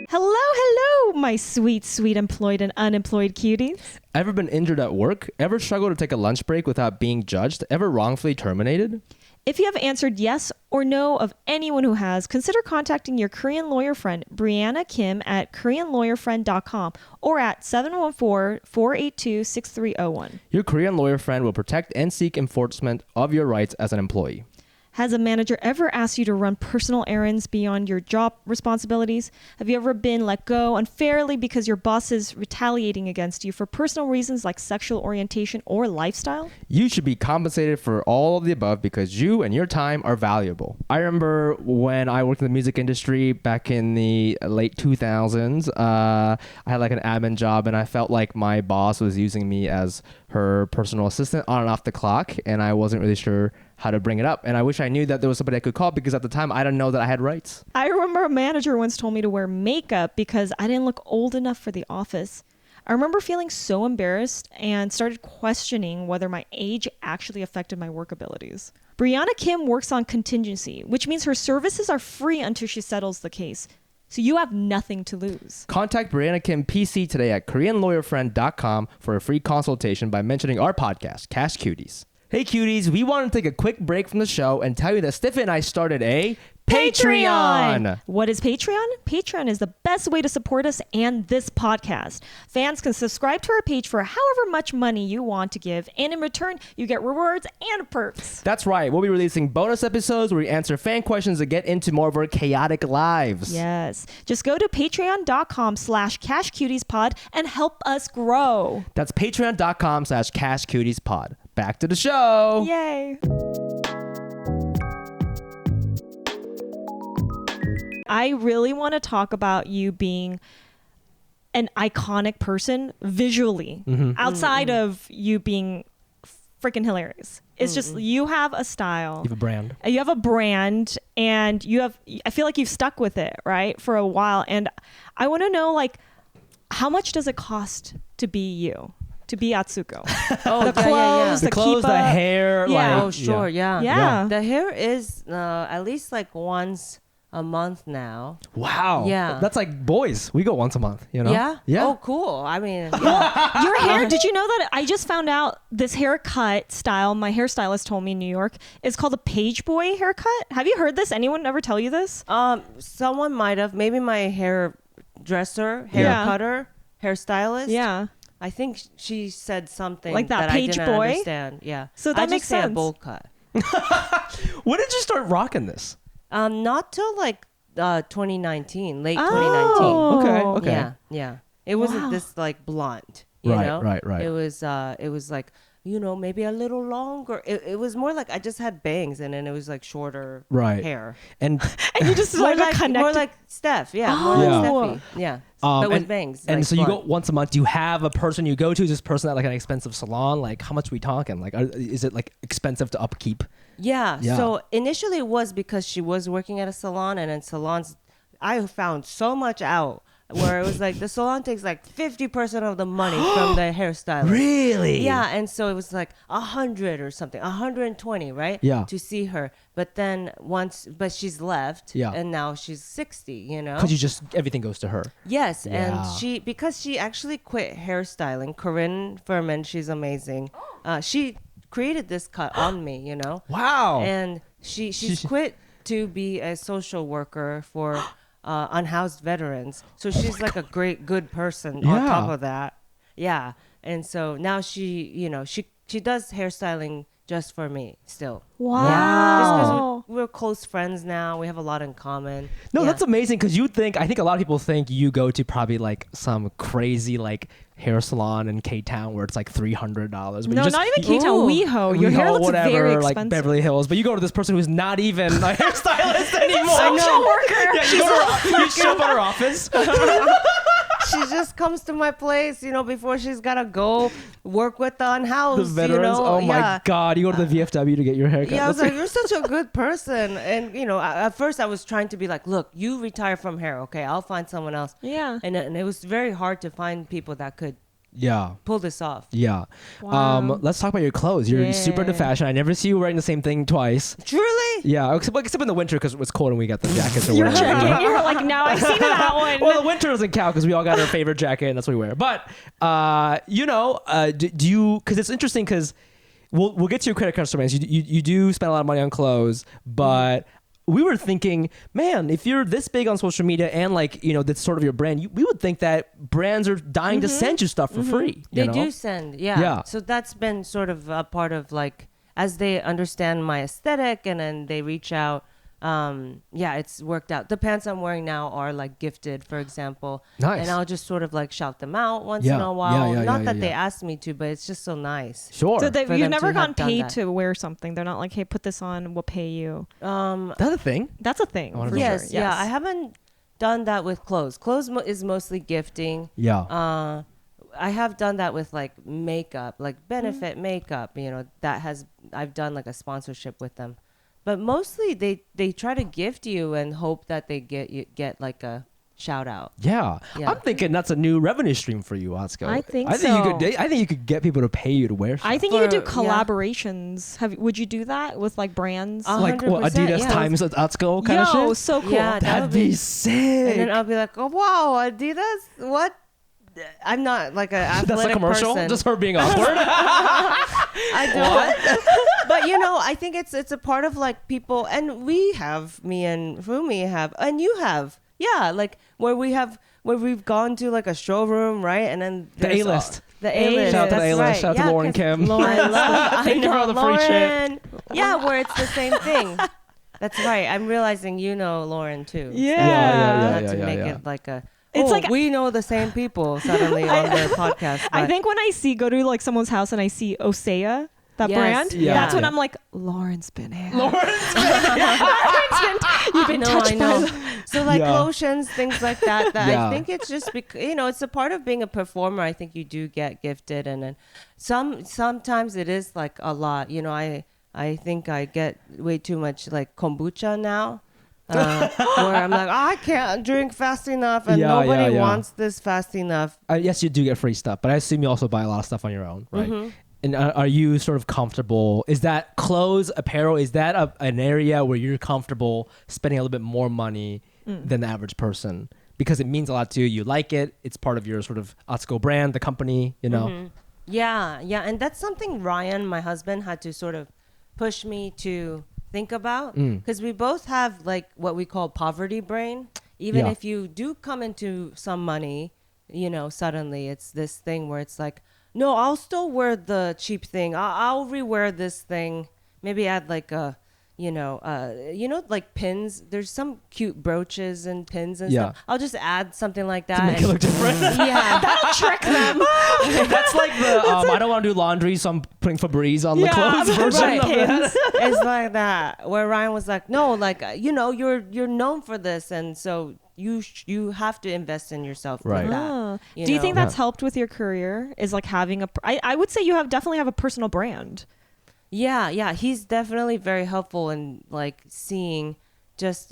Hello, my sweet employed and unemployed cuties. Ever been injured at work? Ever struggled to take a lunch break without being judged? Ever wrongfully terminated? If you have answered yes or no of anyone who has, consider contacting your Korean lawyer friend, Brianna Kim, at KoreanLawyerFriend.com or at 714-482-6301. Your Korean lawyer friend will protect and seek enforcement of your rights as an employee. Has a manager ever asked you to run personal errands beyond your job responsibilities? Have you ever been let go unfairly because your boss is retaliating against you for personal reasons like sexual orientation or lifestyle? You should be compensated for all of the above because you and your time are valuable. I remember when I worked in the music industry back in the late 2000s, I had like an admin job and I felt like my boss was using me as her personal assistant on and off the clock, and I wasn't really sure how to bring it up. And I wish I knew that there was somebody I could call because at the time I didn't know that I had rights. I remember a manager once told me to wear makeup because I didn't look old enough for the office. I remember feeling so embarrassed and started questioning whether my age actually affected my work abilities. Brianna Kim works on contingency, which means her services are free until she settles the case. So you have nothing to lose. Contact Brianna Kim PC today at KoreanLawyerFriend.com for a free consultation by mentioning our podcast, Cash Cuties. Hey cuties, we want to take a quick break from the show and tell you that Steffi and I started a Patreon. What is Patreon? Patreon is the best way to support us and this podcast. Fans can subscribe to our page for however much money you want to give, and in return, you get rewards and perks. That's right. We'll be releasing bonus episodes where we answer fan questions and get into more of our chaotic lives. Yes. Just go to patreon.com/cashcutiespod and help us grow. That's patreon.com/cashcutiespod. Back to the show. Yay. I really want to talk about you being an iconic person visually, outside of you being freaking hilarious. It's just you have a style. You have a brand. You have a brand, and I feel like you've stuck with it, right, for a while. And I want to know, like, how much does it cost to be you? To be Atsuko? Oh, The clothes, The clothes, the keep-up. hair. Yeah. Oh, sure, yeah. Yeah. The hair is at least like once a month now. Wow. Yeah. That's like boys. We go once a month, you know? Yeah? Yeah. Oh, cool. I mean, yeah. Your hair, did you know that I just found out this haircut style, my hairstylist told me in New York, is called a page boy haircut? Have you heard this? Anyone ever tell you this? Someone might have, maybe my hairdresser, hair Yeah. cutter, hairstylist. Yeah. I think she said something Like that I page didn't boy? understand. Yeah. So that I just makes say a sense. bowl cut. When did you start rocking this? Not till like 2019, late Oh. 2019. Okay. Yeah. It wasn't Wow. this like blunt, you Right, know? right. It was like, you know, maybe a little longer. It was more like I just had bangs and then it was like shorter Right. hair. And And you just More like, like, connected. more like Steph. Yeah. More Oh. like Steffi. Yeah. But with bangs. And like so you go blunt. once a month. Do you have a person you go to? Is this person at like an expensive salon? Like how much are we talking? Like is it like expensive to upkeep? Yeah. Yeah. So initially it was because she was working at a salon, and then salons, I found so much out where it was like the salon takes like 50% of the money from the hairstylist. Really? Yeah, and so it was like 100 or something, 120, right? Yeah. To see her, but then but she's left. Yeah. And now she's 60. You know. Because everything goes to her. Yes, Yeah. and because she actually quit hairstyling. Corinne Furman, she's amazing. She created this cut on me, you know. Wow. And she's quit to be a social worker for unhoused veterans. So she's like a good person on Yeah. top of that. Yeah. And so now she does hairstyling just for me still. Wow. Just because we're close friends now. We have a lot in common. No, Yeah. that's amazing because I think a lot of people think you go to probably like some crazy like hair salon in K-Town where it's like $300. But No, not even K-Town. Ooh. WeHo. Your hair WeHo, looks whatever, very like expensive. Beverly Hills. But you go to this person who's not even a hairstylist anymore. Social worker. Yeah, you show up at her office. She just comes to my place, before she's got to go work with the The unhoused, veterans. Oh my Yeah. God! You go to the VFW to get your haircut. Yeah, I was like, you're such a good person. And, at first I was trying to be like, look, you retire from hair. Okay, I'll find someone else. Yeah. And it was very hard to find people that could yeah. pull this off. Yeah. Wow. Let's talk about your clothes. You're super into Yeah. fashion. I never see you wearing the same thing twice. Truly? Yeah, except in the winter because it was cold and we got the jackets. You're wearing, you know? checking. You're like, no, I've seen that one. Well, the winter doesn't count because we all got our favorite jacket and that's what we wear. But, do you, because it's interesting because we'll get to your credit card statements. You do spend a lot of money on clothes, but we were thinking, man, if you're this big on social media and like, that's sort of your brand, we would think that brands are dying to send you stuff for free. They do send, yeah. Yeah. So that's been sort of a part of like, as they understand my aesthetic and then they reach out, it's worked out. The pants I'm wearing now are like gifted, for example. Nice. And I'll just sort of like shout them out once Yeah. in a while. Yeah, Not that yeah. they asked me to, but it's just so nice. Sure. So for you've them never to gotten have done paid that. to wear something. They're not like, hey, put this on, we'll pay you. That's a thing. That's a thing. For 100%. Yes, sure. yeah. I haven't done that with clothes. Clothes is mostly gifting. Yeah. I have done that with like makeup, like benefit makeup, I've done like a sponsorship with them. But mostly they try to gift you and hope that they get like a shout out. Yeah. Yeah. I'm thinking that's a new revenue stream for you, Atsuko. I think you so. could. I think you could get people to pay you to wear stuff. I think you could do For- yeah. collaborations. Would you do that with like brands? Like what 100%, Adidas yeah. times Atsuko kind Yo, of shit. so cool. Yeah, That'd be sick. And then I'll be like, oh wow, Adidas, what? I'm not like an athletic That's a commercial. person. Just her being awkward. I don't. But I think it's a part of like people, and me and Fumi have, and you have, yeah, like where we've gone to like a showroom, right? And then The there's A-list. The A-list. Shout out to the That's A-list. right. Shout out to Yeah, Lauren 'cause Kim. I Thank you for all the free shit. Lauren. Yeah, where it's the same thing. That's right. I'm realizing Lauren too. Yeah. Not to make it like a. It's like- we know the same people suddenly on the podcast. I but- think when I go to like someone's house and I see Osea, that Yes, brand, yeah. that's when Yeah. I'm like, Lauren's been here. You've been touched by So like Yeah. lotions, things like that. Yeah. I think it's just because it's a part of being a performer. I think you do get gifted, and then sometimes it is like a lot. I think I get way too much like kombucha now. Where I'm like, I can't drink fast enough, and Yeah, nobody yeah. wants this fast enough. Yes, you do get free stuff, but I assume you also buy a lot of stuff on your own, right? Mm-hmm. And are you sort of comfortable? Is that clothes, apparel? Is that an area where you're comfortable spending a little bit more money than the average person? Because it means a lot to you. You like it. It's part of your sort of Atsuko brand, the company, Yeah, and that's something Ryan, my husband, had to sort of push me to think about, because we both have like what we call poverty brain. Even Yeah. if you do come into some money, suddenly it's this thing where it's like, no, I'll still wear the cheap thing. I'll rewear this thing. Maybe add like a, like pins. There's some cute brooches and pins and Yeah. stuff. I'll just add something like that. to make it and- look different. yeah, That'll trick them. That's like the I don't want to do laundry, so I'm putting Febreze on the clothes version right. of that. It's like that, where Ryan was like, no, like you're known for this, and so you have to invest in yourself Right. like that. Ah. Do you think Yeah. that's helped with your career? Is like having I would say you definitely have a personal brand. Yeah, he's definitely very helpful in like seeing just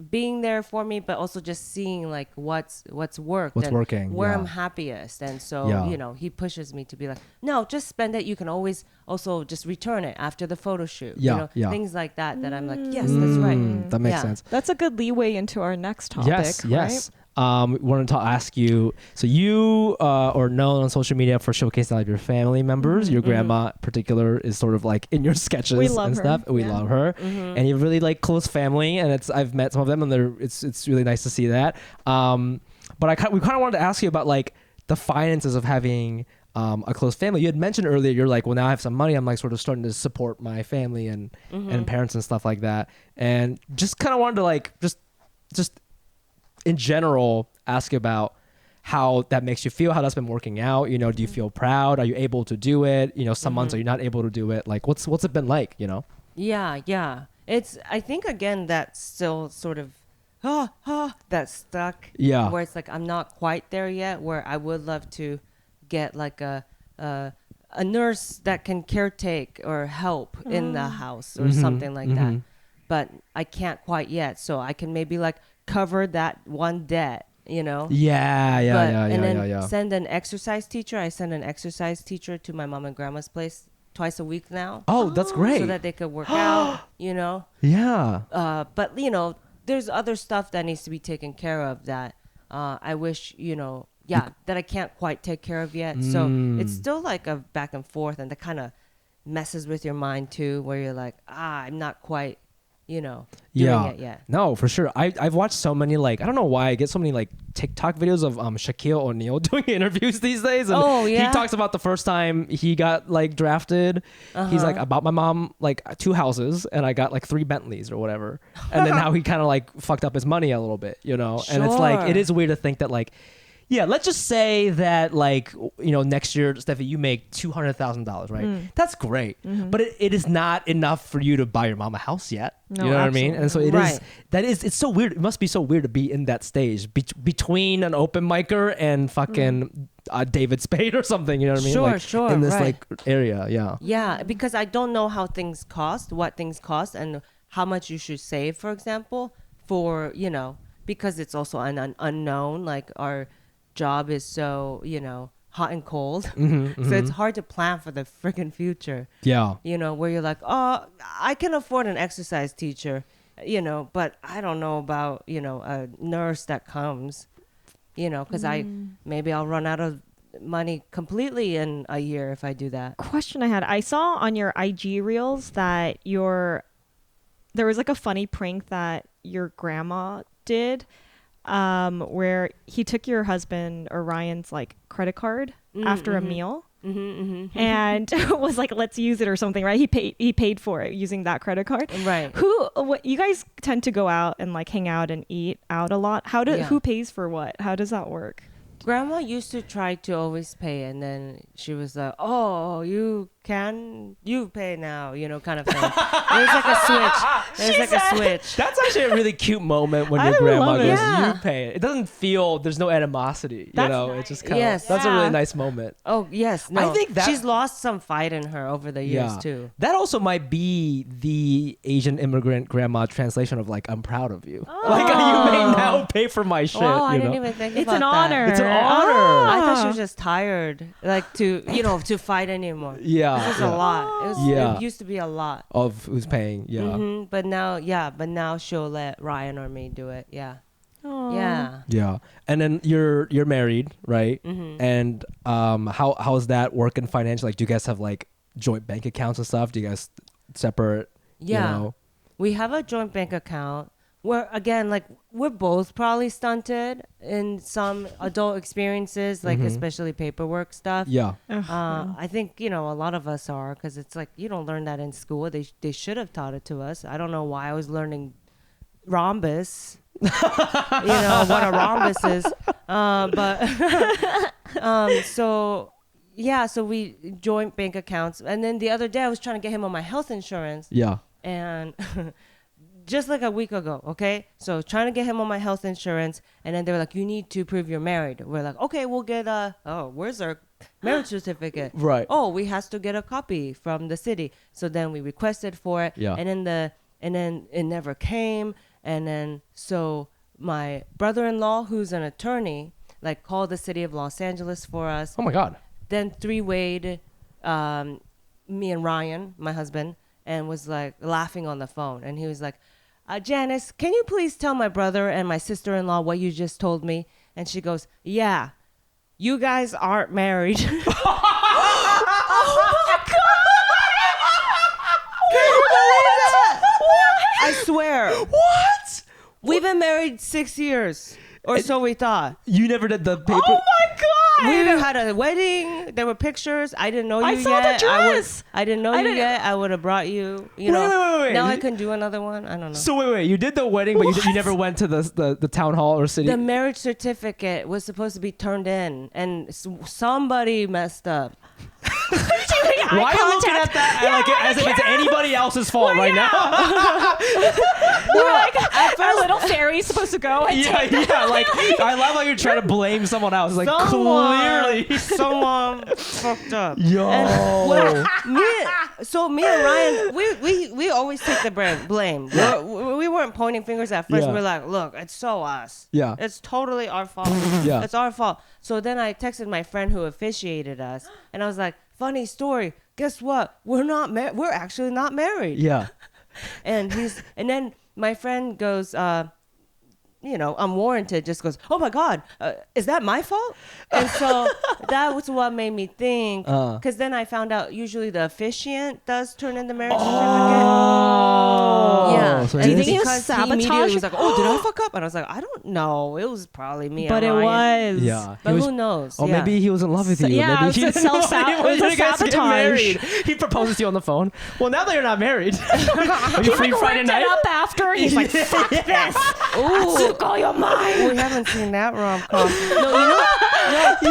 being there for me, but also just seeing like what's worked, What's and working, where yeah. I'm happiest. And so Yeah. he pushes me to be like, no, just spend it. You can always also just return it after the photo shoot. Yeah, yeah. Things like that I'm like, yes, that's right. That makes Yeah. sense. That's a good leeway into our next topic. Yes, right? yes. We wanted to ask you. So you are known on social media for showcasing a lot of your family members. Your grandma, in particular, is sort of like in your sketches We love and her. stuff. We Yeah. love her, and you have really like close family. And I've met some of them, and it's really nice to see that. But we kind of wanted to ask you about like the finances of having a close family. You had mentioned earlier, you're like, well, now I have some money. I'm like sort of starting to support my family and parents and stuff like that. And just kind of wanted to like just in general ask about how that makes you feel, how that's been working out. You know, do you feel proud? Are you able to do it? You know, some months are you not able to do it? Like, what's it been like? You know? Yeah. It's, I think again, that's still sort of, that's stuck. Yeah. Where it's like, I'm not quite there yet, where I would love to get like a nurse that can caretake or help in the house or something like that. But I can't quite yet. So I can maybe like cover that one debt, you know? And then send an exercise teacher. I send an exercise teacher to my mom and grandma's place twice a week now. Oh, that's great. So that they could work out, you know? Yeah. But, you know, there's other stuff that needs to be taken care of that I wish, you know, that I can't quite take care of yet. So it's still like a back and forth, and that kind of messes with your mind too, where you're like, I'm not quite, you know, doing it yet. No, for sure. I've watched so many, like, I don't know why I get so many like TikTok videos of Shaquille O'Neal doing interviews these days. And he talks about the first time he got like drafted. He's like, about my mom, like 2 houses, and I got like 3 Bentleys or whatever. And then now he kind of like fucked up his money a little bit, you know? And it's like, it is weird to think that like, yeah, let's just say that, like, you know, next year, Steffi, you make $200,000, right? That's great. But it is not enough for you to buy your mom a house yet. No, you know absolutely. what I mean? And so it's so weird. It must be so weird to be in that stage between an open micer and fucking David Spade or something. You know what I mean? Sure. In this like area. Yeah. Yeah, because I don't know how things cost, what things cost, and how much you should save, for example, for, you know, because it's also an unknown, like our job is so, you know, hot and cold. So it's hard to plan for the freaking future. Yeah. You know, where you're like, oh, I can afford an exercise teacher, you know, but I don't know about, you know, a nurse that comes, you know, because maybe I'll run out of money completely in a year if I do that. Question I had. I saw on your IG reels that there was like a funny prank that your grandma did, where he took your husband or Ryan's like credit card after a meal and was like, let's use it or something, right? He paid for it using that credit card. Right. What you guys tend to go out and like hang out and eat out a lot. Who pays for what? How does that work? Grandma used to try to always pay, and then she was like, oh, you pay now, you know, kind of thing. There's like a switch. That's actually a really cute moment when your grandma goes, you pay it. It doesn't feel, there's no animosity, you know? Nice. It's just kind of, that's a really nice moment. Oh, yes. No, I think she's lost some fight in her over the years, too. That also might be the Asian immigrant grandma translation of like, I'm proud of you. Like, you may now pay for my shit. Oh, I you didn't know? even think It's about an that. honor. It's an honor. I thought she was just tired, like to fight anymore. Yeah. It was a lot. It used to be a lot. Of who's paying. Yeah. But now she'll let Ryan or me do it. Yeah. Aww. Yeah. Yeah. And then you're married, right? And how's that working financially? Like, do you guys have like joint bank accounts and stuff? Do you guys separate? Yeah. You know? We have a joint bank account. Where again, like we're both probably stunted in some adult experiences, like especially paperwork stuff. Yeah. I think, you know, a lot of us are, because it's like you don't learn that in school. They should have taught it to us. I don't know why I was learning rhombus. You know what a rhombus is. So we joint bank accounts, and then the other day I was trying to get him on my health insurance. Yeah. And just like a week ago, okay? So trying to get him on my health insurance, and then they were like, you need to prove you're married. We're like, okay, we'll get where's our marriage certificate? Right. Oh, we has to get a copy from the city. So then we requested for it. Yeah. And then it never came. And then so my brother-in-law, who's an attorney, like called the city of Los Angeles for us. Oh my God. Then three-wayed me and Ryan, my husband, and was like laughing on the phone. And he was like, Janice, can you please tell my brother and my sister-in-law what you just told me? And she goes, yeah, you guys aren't married. Oh my God! Can you believe that? I swear. What? We've been married 6 years. or so we thought. You never did the paper. Oh my god! We had a wedding. There were pictures. I didn't know you I yet. saw the dress. I didn't know you yet. I would have brought you. You know. Wait. Now I can do another one. I don't know. So wait. You did the wedding, but you never went to the town hall or city. The marriage certificate was supposed to be turned in, and somebody messed up. Why are you looking at that as if it's anybody else's fault right now? We're like, our little fairy's supposed to go and take Yeah. Like, I love how you're trying to blame someone else. Like, clearly. Someone fucked up. Yo. Me and Ryan, we always take the blame. Yeah. We weren't pointing fingers at first. Yeah. We're like, look, it's so us. Yeah. It's totally our fault. Yeah. It's our fault. So then I texted my friend who officiated us, and I was like, funny story. Guess what? We're not we're actually not married. Yeah. And then my friend goes, unwarranted, just goes, oh my God, is that my fault? And so that was what made me think, because then I found out usually the officiant does turn in the marriage certificate. Yeah. So Do you it think is- he was Because he immediately sabotage? was like, oh, did I fuck up? And I was like, I don't know. It was probably me. But it and Ryan. was. Yeah. But He was- who knows? Oh, Yeah. maybe he was in love with So- you. yeah, Maybe it's he a didn't know it was you a guys get sabotage. married. He proposes to you on the phone. Well, now that you're not married, are you He free like Friday ripped night? it up after. He's like, fuck this. Ooh. Atsuko, you're mine. We haven't seen that rom-com. No, Yes.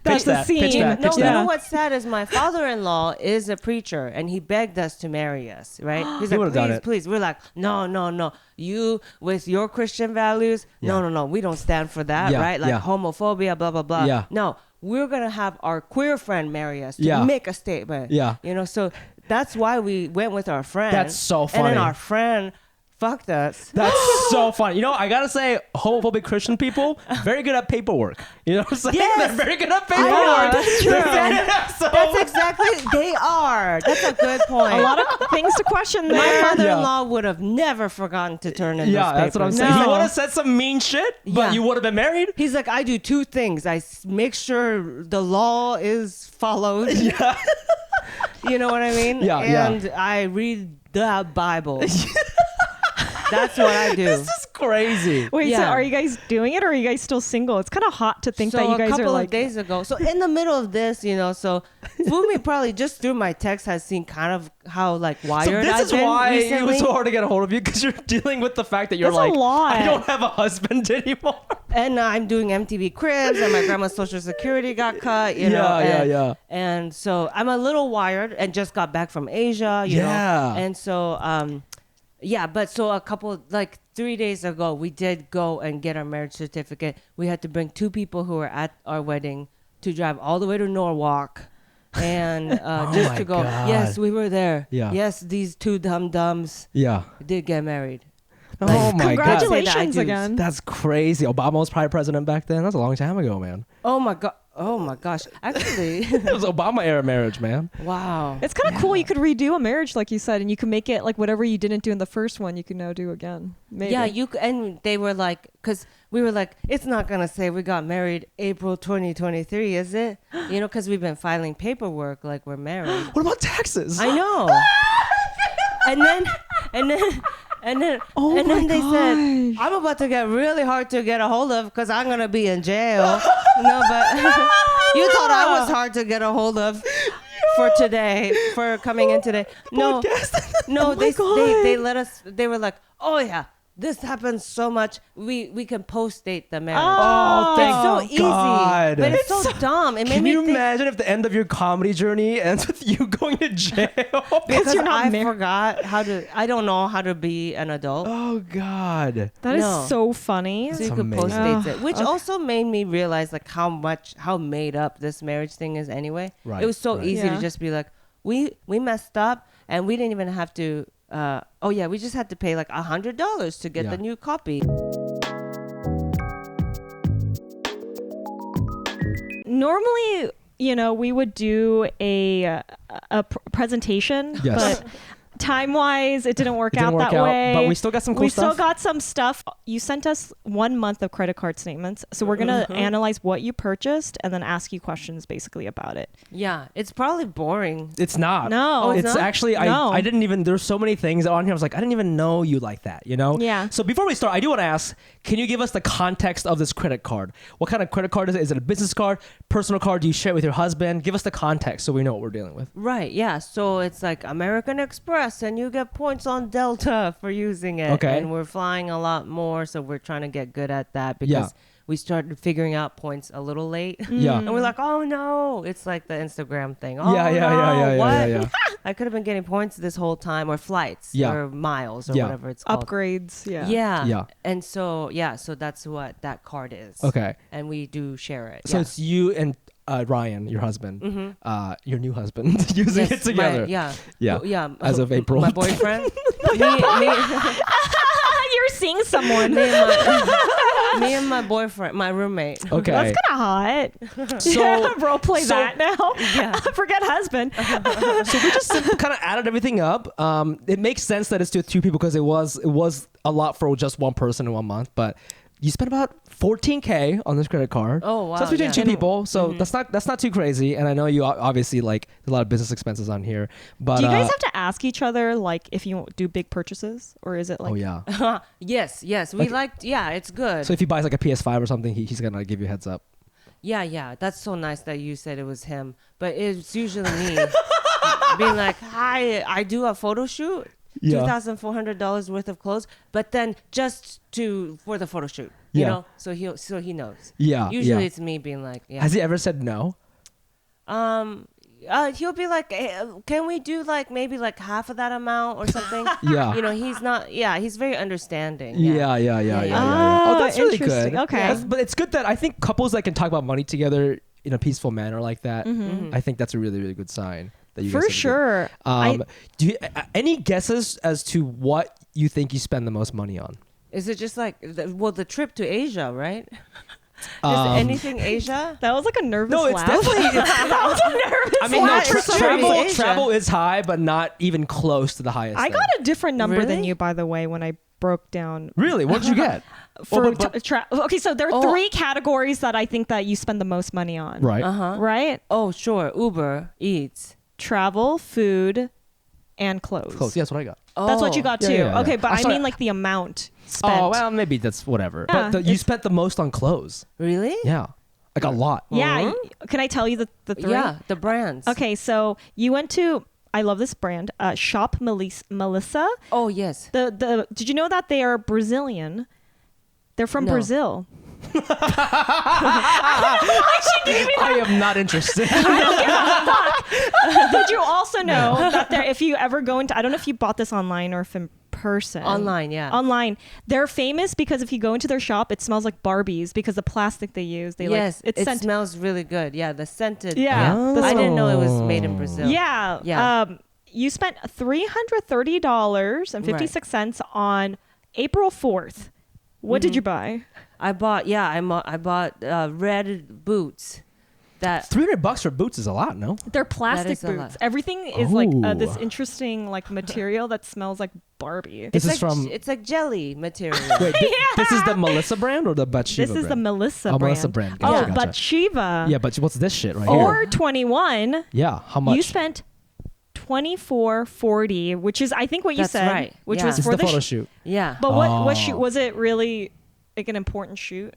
That's the that, pitch scene. that, No, pitch you that. know what's sad is my father-in-law is a preacher, and he begged us to marry us, right? He's He like, would've done please, it. please. We're like, no. You, with your Christian values, no. We don't stand for that, Yeah, right? Like yeah. homophobia, blah, blah, blah. Yeah. No, we're going to have our queer friend marry us to Yeah. make a statement. Yeah. So that's why we went with our friend. That's so And funny. then our friend fucked us. That's so funny. I gotta say, homophobic Christian people, very good at paperwork. You know what I'm saying? Yes. They're very good at I paperwork. know, that's true. So- That's exactly, they are. That's a good point. A lot of things to question My there. father-in-law would have never forgotten to turn in Yeah, those that's what I'm papers. saying. He No. would have said some mean shit, but Yeah. you would have been married. He's like, I do two things. I make sure the law is followed. Yeah. You know what I mean? Yeah, yeah. And I read the Bible. That's what I do. This is crazy. Wait, so Yeah. are you guys doing it or are you guys still single? It's kind of hot to think So that you a guys are couple like. of days ago. So in the middle of this, so Fumi probably just through my text has seen kind of how like So wired this I've is been why recently. it was so hard to get a hold of you, because you're dealing with the fact that you're That's a like, lot. I don't have a husband anymore. And I'm doing MTV Cribs, and my grandma's Social Security got cut. You know, Yeah. And so I'm a little wired, and just got back from Asia. You know, Yeah. and so but so a couple 3 days ago, we did go and get our marriage certificate. We had to bring two people who were at our wedding to drive all the way to Norwalk. And just my to go, God. yes, we were there. Yeah. Yes, these two dum-dums Yeah. did get married. Oh my God. Congratulations Say that I do. again. That's crazy. Obama was probably president back then. That's a long time ago, man. Oh my God. Oh my gosh. Actually, It was Obama era marriage, man. wow. It's kind of cool. You could redo a marriage, like you said, and you can make it like whatever you didn't do in the first one, you can now do again. Maybe. Yeah, and they were like, because we were like, it's not gonna say we got married April 2023, is it? Because we've been filing paperwork like we're married. What about taxes? I know. and then Oh and then my they said, gosh. I'm about to get really hard to get a hold of because I'm gonna be in jail. No, but you thought I was hard to get a hold of. For today, for coming in today. No, Oh my God. they let us. They were like, oh yeah, this happens so much. We can post date the marriage. Oh, thank It's so easy, God. but it's so dumb. It made Can me you think imagine if the end of your comedy journey ends with you going to jail? because you're not I married. forgot how to. I don't know how to be an adult. Oh God. That is No. so funny. So you That's could post amazing. dates it, which also made me realize like how made up this marriage thing is anyway. Right, It was so right. easy Yeah. to just be like, we messed up and we didn't even have to. We just had to pay like $100 to get Yeah. the new copy. Normally, we would do a presentation, Yes. but time-wise, it didn't work It didn't out work that out, way. but we still got some cool we stuff. still got some stuff. You sent us 1 month of credit card statements, so we're gonna analyze what you purchased and then ask you questions basically about it. Yeah, it's probably boring. It's not. No. Oh, It's not? actually No. I didn't even. There's so many things on here. I was like, I didn't even know you like that. You know. Yeah. So before we start, I do want to ask: can you give us the context of this credit card? What kind of credit card is it? Is it a business card, personal card? Do you share it with your husband? Give us the context so we know what we're dealing with. Right, yeah. So it's like American Express, and you get points on Delta for using it. Okay. And we're flying a lot more, so we're trying to get good at that because Yeah. we started figuring out points a little late. Yeah. And we're like, oh no. It's like the Instagram thing. Oh, Yeah, yeah, no, yeah, yeah, yeah, what? yeah, yeah. I could have been getting points this whole time, or flights, Yeah. or miles, or Yeah. whatever it's called. Upgrades. Yeah. Yeah. Yeah. And so, so that's what that card is. Okay. And we do share it. So yeah. it's you and Ryan, your husband, your new husband, using it together. Yeah. Yeah. Yeah. As of April. My boyfriend. me, You're seeing someone. me and my boyfriend, my roommate. Okay. That's kind of hot. So- role play so- that now. Yeah. Forget husband. So we just kind of added everything up. It makes sense that it's to two people because it was a lot for just one person in 1 month, but you spent about $14K on this credit card. Oh, wow, So that's between yeah. two people. So that's not too crazy. And I know you obviously like there's a lot of business expenses on here, but Do you guys have to ask each other like if you do big purchases, or is it like? oh yeah. Yes. We it's good. So if he buys like a PS5 or something, he's gonna give you a heads up. Yeah. That's so nice that you said it was him. But it's usually me being like, hi, I do a photo shoot. Yeah. $2,400 worth of clothes, but then just for the photo shoot, Yeah. you know, so he knows. Yeah. Usually yeah. it's me being like, yeah. Has he ever said no? He'll be like, hey, can we do like maybe like half of that amount or something? Yeah. You know, he's not. Yeah, he's very understanding. Yeah. Oh, Oh, that's really interesting. good. Okay. But it's good that I think couples that can talk about money together in a peaceful manner like that, I think that's a really, really good sign. That you guys For have to do. sure. Do you, any guesses as to what you think you spend the most money on? Is it just like the trip to Asia, right? Is Um, anything Asia? That was like a nervous No, it's laugh. definitely. that was a nervous I mean, no, laugh. Why? It's Asia. travel is high, but not even close to the highest. I thing. got a different number than Really? you, by the way, when I broke down Really? What did you get? for but- okay. So there are three categories that I think that you spend the most money on. Right. Right? Oh, sure. Uber Eats. Travel, food, and clothes. Close. Yeah, that's what I got. That's what you got Yeah, too. yeah, yeah. Okay, but I'm I sorry. mean like the amount spent. Oh well, maybe that's whatever. Yeah, But you it's- spent the most on clothes. Really? Yeah, like a lot. Yeah. Can I tell you the three? Yeah, the brands. Okay, so you went to. I love this brand, Shop Melissa. Oh yes. The Did you know that they are Brazilian? They're from No. Brazil. I am not interested. Did you also know that if you ever go into, I don't know if you bought this online or if in person. Online, yeah. Online. They're famous because if you go into their shop, it smells like Barbies because the plastic they use. They Yes, like, it smells really good. Yeah, the scented. Yeah. Oh. the I smell- didn't know it was made in Brazil. Yeah. Yeah. You spent $330.56 on April 4th. What did you buy? I bought red boots. That $300 for boots is a lot, no? They're plastic is a lot. boots. Everything is like this Ooh. interesting like material that smells like Barbie. This it's is like from. it's like jelly material. Wait, this is the Melissa brand or the Bathsheba This is brand? the Melissa Oh, brand. Melissa brand. Oh, Gotcha, gotcha. Bathsheba. Yeah, but what's this shit right here? Or 21. Yeah, how much? You spent $24.40, which is I think what you That's said, right. which Yeah. was It's for the photo shoot. Yeah. But what Oh. shoot was it really like an important shoot?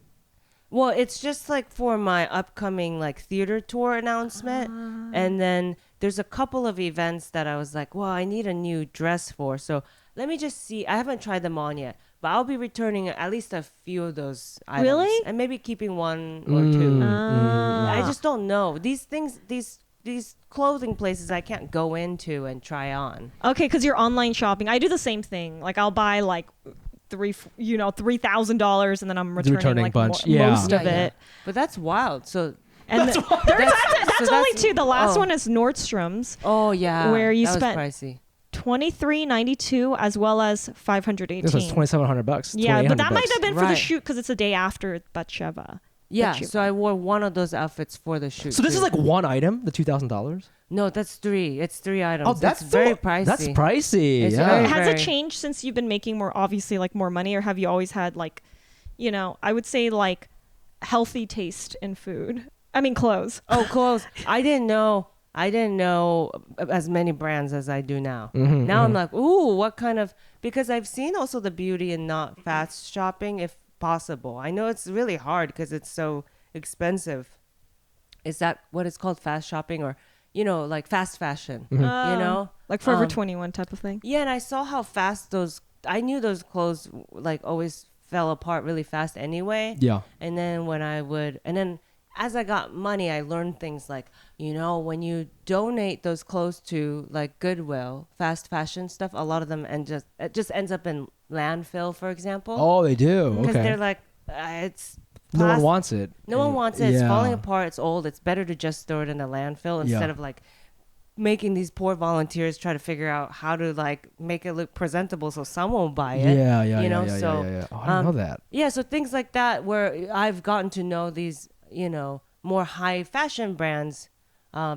Well, it's just like for my upcoming like theater tour announcement, and then there's a couple of events that I was like, well, I need a new dress for, so let me just see. I haven't tried them on yet, but I'll be returning at least a few of those items. Really? And maybe keeping one or two. I just don't know. These things, these clothing places I can't go into and try on. Okay, because you're online shopping. I do the same thing. Like I'll buy like $3,000 and then I'm returning like bunch. Yeah. most of it. But that's wild. So And that's so only that's- two. The last oh. one is Nordstrom's, oh yeah, Where you that spent- was pricey. $23.92 as well as This was $518. $2,700. Yeah, but that might $2,800. have been for the Right. shoot because it's the day after Bathsheba. Yeah, that you- so I wore one of those outfits for the shoot. So this is too. like one item, the $2,000. No, that's 3. It's 3 items. Oh, that's it's very still- pricey. That's pricey. It's yeah. very- Has it changed since you've been making more, obviously, like more money, or have you always had like, you know, I would say like healthy taste in food? I mean, clothes. Oh, clothes. I didn't know as many brands as I do now. Now I'm like, ooh, what kind of, because I've seen also the beauty in not fast shopping if possible. I know it's really hard because it's so expensive. Is that what it's called, fast shopping, or, you know, like fast fashion, you know? Like Forever 21 type of thing. Yeah, and I saw how fast I knew those clothes like always fell apart really fast anyway. Yeah. And then as I got money, I learned things like, you know, when you donate those clothes to like Goodwill, fast fashion stuff, a lot of them it just ends up in landfill, for example. Oh, they do. Because Okay. they're like, it's No one plastic. wants it. No one wants it. It's Yeah. falling apart. It's old. It's better to just throw it in the landfill instead Yeah. of like making these poor volunteers try to figure out how to like make it look presentable so someone will buy it. Yeah, you know, yeah. so Oh, I didn't know that. yeah, so things like that where I've gotten to know these, you know, more high fashion brands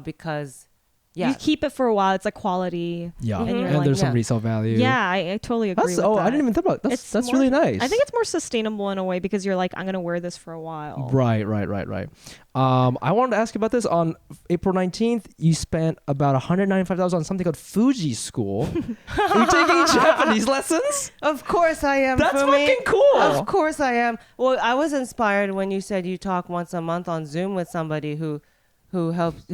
because You keep it for a while. It's like quality. Yeah, And you're and like, there's some yeah. resale value. Yeah, I totally agree That's with that. I didn't even think about that. It's That's more- really nice. I think it's more sustainable in a way because you're like, I'm going to wear this for a while. Right. I wanted to ask you about this. On April 19th, you spent about $195 on something called Fuji School. Are you taking Japanese lessons? Of course I am. That's Fumi. fucking cool. Of course I am. Well, I was inspired when you said you talk once a month on Zoom with somebody who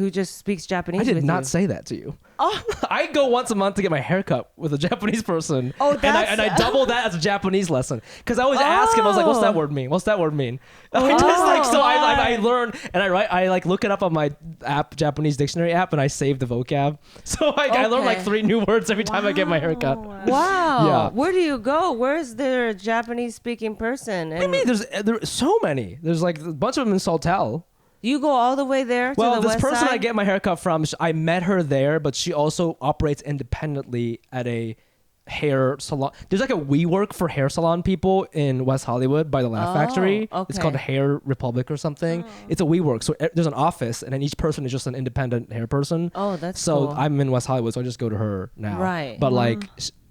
just speaks Japanese. I did with not you. say that to you. Oh, I go once a month to get my hair cut with a Japanese person. Oh, and I double that as a Japanese lesson because I always ask him. I was like, "What's that word mean? What's that word mean?" I just like so I learn and I like look it up on my app, Japanese dictionary app, and I save the vocab. So I learn like Okay. 3 new words every time I get my hair cut. wow. Yeah. Where do you go? Where's there a Japanese speaking person? And I mean, there's so many. There's like a bunch of them in Saltel. you go all the way there to Well, the this west person side? I get my haircut from, I met her there, but she also operates independently at a hair salon. There's like a WeWork for hair salon people in West Hollywood by the Laugh Factory. It's okay. called Hair Republic or something. It's a WeWork. So there's an office, and then each person is just an independent hair person. Oh, that's so cool. I'm in West Hollywood, so I just go to her now. Right. But like,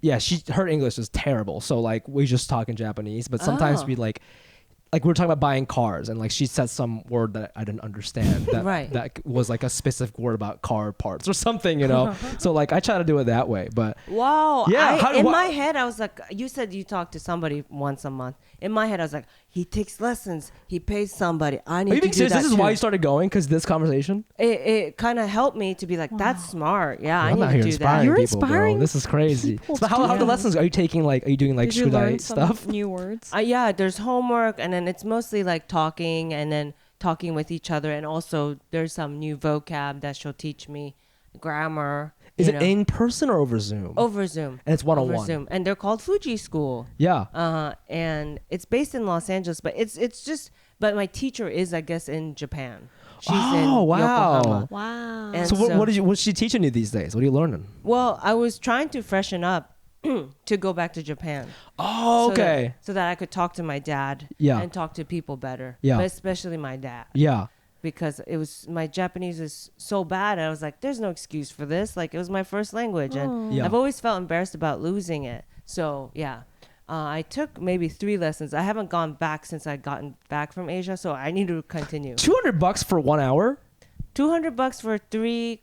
yeah, her English is terrible. So like, we just talk in Japanese, but sometimes Oh. we like we were talking about buying cars, and like she said some word that I didn't understand that Right. that was like a specific word about car parts or something, you know. So like I try to do it that way, but Wow. Yeah, In my head, I was like, you said you talk to somebody once a month. In my head, I was like, he takes lessons. He pays somebody. I need are you to being do serious? that This is too. why you started going, because this conversation. It kind of helped me to be like, that's smart. Yeah, I I'm need out to here do inspiring that. You're people, inspiring bro. This is crazy. people So to how do are the that. lessons? Are you doing like Did you learn shudai some stuff? new words? Yeah, there's homework, and then it's mostly like talking and then talking with each other. And also, there's some new vocab that she'll teach me, grammar. Is you it know. in person or over Zoom? Over Zoom? And it's Over one-on-one. Zoom. And they're called Fuji School. Yeah. And it's based in Los Angeles, but it's just. But my teacher is, I guess, in Japan. She's in Oh, wow. Yokohama. Wow. And So what's she teaching you these days? What are you learning? Well, I was trying to freshen up to go back to Japan. Oh, okay. So that I could talk to my dad. Yeah. And talk to people better. Yeah. But especially my dad. Yeah. Because my Japanese is so bad. I was like, there's no excuse for this. Like, it was my first language, and Yeah. I've always felt embarrassed about losing it. So yeah, I took maybe 3 lessons. I haven't gone back since I gotten back from Asia, so I need to continue. $200 for 1 hour? $200 for three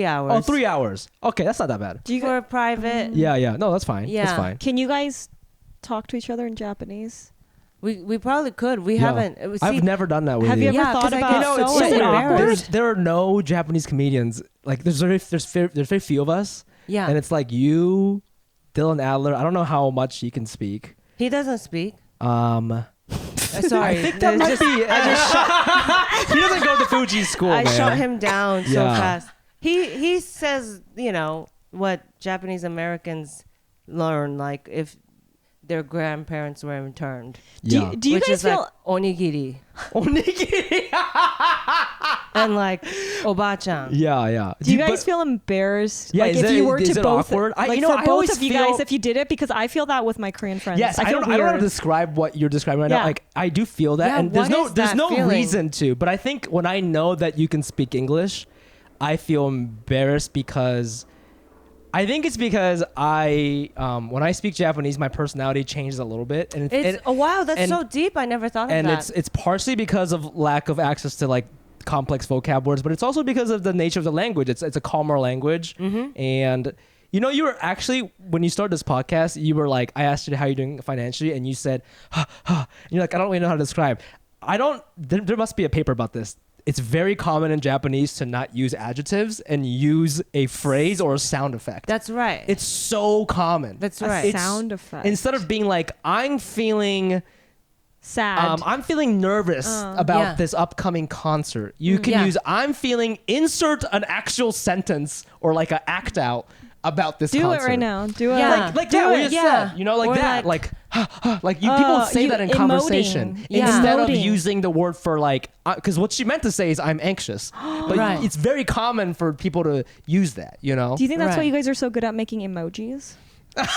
hours. Oh, 3 hours. Okay, that's not that bad. Do you for private. Yeah. No, that's fine. That's Yeah. fine. Can you guys talk to each other in Japanese? We probably could. We Yeah. haven't. I've never done that with Have you ever Yeah, thought 'cause I about? get You know, it's so so is it weird. embarrassed. There are no Japanese comedians. Like, there's very few of us. Yeah. And it's like you, Dylan Adler. I don't know how much he can speak. He doesn't speak. Sorry. Sorry. I think that might be. He doesn't go to Fuji school, I man. shot him down so Yeah. fast. He says, what Japanese Americans learn, like if their grandparents were interned. Yeah. Do you which guys is feel like onigiri Onigiri. and like obachan. Yeah. Do you guys feel embarrassed? Yeah, like is if it- you were is to it both, awkward? like I for both always of you feel- guys, if you did it, because I feel that with my Korean friends. Yes, I feel don't know how to weird. describe what you're describing right now. Yeah. Like I do feel that, Yeah, and there's what is that no feeling? reason to. But I think when I know that you can speak English, I feel embarrassed because I think it's because when I speak Japanese, my personality changes a little bit, and Oh wow, that's and- so deep. I never thought of and that. it's partially because of lack of access to like complex vocab words, but it's also because of the nature of the language. It's a calmer language, and you know, you were actually, when you started this podcast, you were like, I asked you how you're doing financially, and you said, and you're like, I don't really know how to describe. There must be a paper about this. It's very common in Japanese to not use adjectives and use a phrase or a sound effect. That's right. It's so common. That's A right. It's- sound effect. Instead of being like, I'm feeling Sad. I'm feeling nervous about Yeah. this upcoming concert. You can Yeah. use I'm feeling, insert an actual sentence or like an act out about this do concert. it right now. Do it. Yeah. Like Do that, what it, you yeah. said. You know, like Or that. like- Like people say you that in emoting. conversation Yeah. instead of Emoting. using the word for like, because what she meant to say is I'm anxious. But Right. it's very common for people to use that, you know? Do you think that's why Right. you guys are so good at making emojis? Like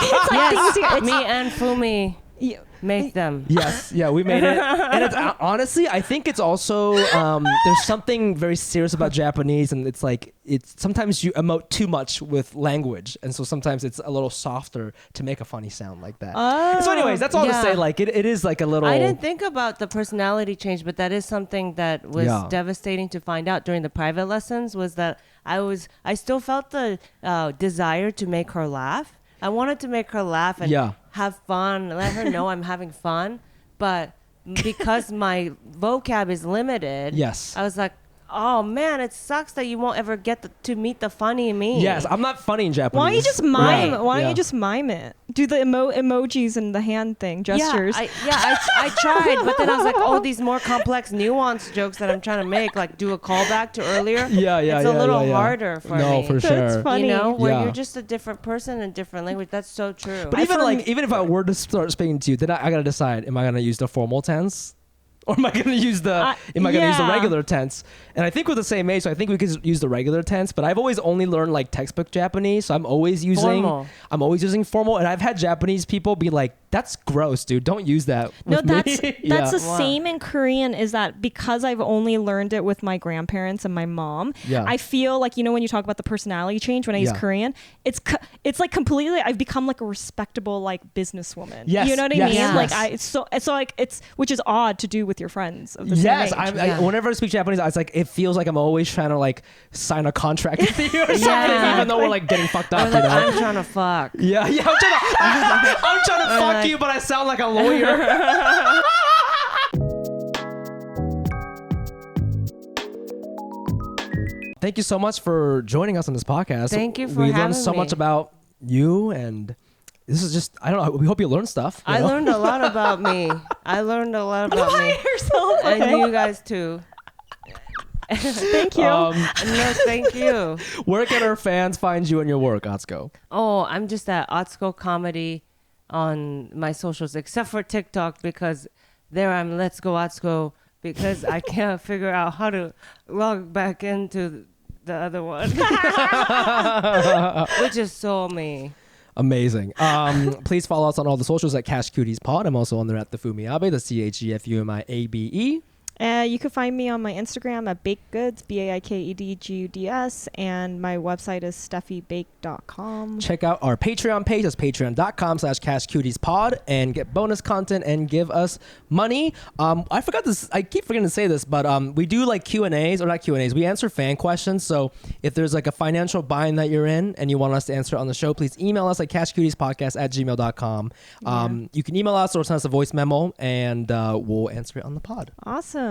it's like Yes, things you- me and Fumi you- make them. Yes, yeah, we made it. And it's honestly, I think it's also there's something very serious about Japanese, and it's like sometimes you emote too much with language, and so sometimes it's a little softer to make a funny sound like that. So, anyways, that's all to Yeah. say. Like it is like a little. I didn't think about the personality change, but that is something that was Yeah. devastating to find out during the private lessons. Was that I still felt the desire to make her laugh. I wanted to make her laugh and Yeah. have fun, let her know I'm having fun. But because my vocab is limited, Yes. I was like, oh man, it sucks that you won't ever get to meet the funny me. Yes, I'm not funny in Japanese. Why don't you just mime? Right. Why don't Yeah. you just mime it? Do the emojis and the hand thing, gestures. I tried, but then I was like, oh, these more complex, nuanced jokes that I'm trying to make, like do a callback to earlier. Yeah, It's a little harder for no, me. for That's sure. funny. You know, where Yeah. you're just a different person in different language. That's so true. But even if I were to start speaking to you, then I gotta decide: am I gonna use the formal tense, or am I gonna use the yeah. regular tense? And I think we're the same age, so I think we could use the regular tense. But I've always only learned like textbook Japanese, so I'm always using formal. And I've had Japanese people be like, "That's gross, dude. Don't use that." No, with me." that's Yeah. the same in Korean. Is that because I've only learned it with my grandparents and my mom? Yeah. I feel like, you know, when you talk about the personality change when I use Yeah. Korean, it's like completely. I've become like a respectable like businesswoman. Yes, You know what I yes, mean? yes. Like it's so like it's, which is odd to do with your friends of the Yes, same age. Yeah. whenever I speak Japanese, it's like it feels like I'm always trying to like sign a contract with you or something, Yeah. even though we're like getting fucked Or up. like, You know? I'm trying to fuck. Yeah, I'm trying to fuck like- you, but I sound like a lawyer. Thank you so much for joining us on this podcast. Thank you for We learned having so much me. about you, and this is just, I don't know, we hope you learned stuff. you I know? learned a lot about me. I learned a lot about me. yourself. And you guys too. Thank you. No, thank you. Where can our fans find you and your work, Atsuko? Oh, I'm just at Atsuko Comedy on my socials, except for TikTok, because there I'm Let's Go Atsuko, because I can't figure out how to log back into the other one, which is so me. Amazing. Please follow us on all the socials at Cash Cuties Pod. I'm also on there at the Fumiabe, the CHEFUMIABE. You can find me on my Instagram at Baked Goods, BAIKEDGUDS, and my website is steffybake.com. Check out our Patreon page. That's patreon.com/cashcutiespod and get bonus content and give us money. I forgot this. I keep forgetting to say this, but we do like Q&As, or not Q&As. We answer fan questions. So if there's like a financial bind that you're in and you want us to answer it on the show, please email us at cashcutiespodcast@gmail.com. You can email us or send us a voice memo, and we'll answer it on the pod. Awesome.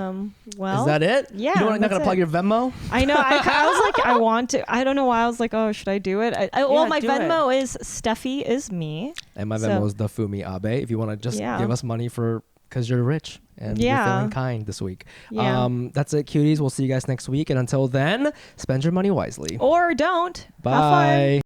Well, Is that it? yeah, You're not that's going to plug it. your Venmo? I know. I was like, I want to. I don't know why. I was like, oh, should I do it? Well, my do Venmo is Steffi is me. And my So- Venmo is the Fumi Abe. If you want to just Yeah. give us money because you're rich and you're Yeah. feeling kind this week. Yeah. That's it, cuties. We'll see you guys next week. And until then, spend your money wisely. Or don't. Have fun. Bye.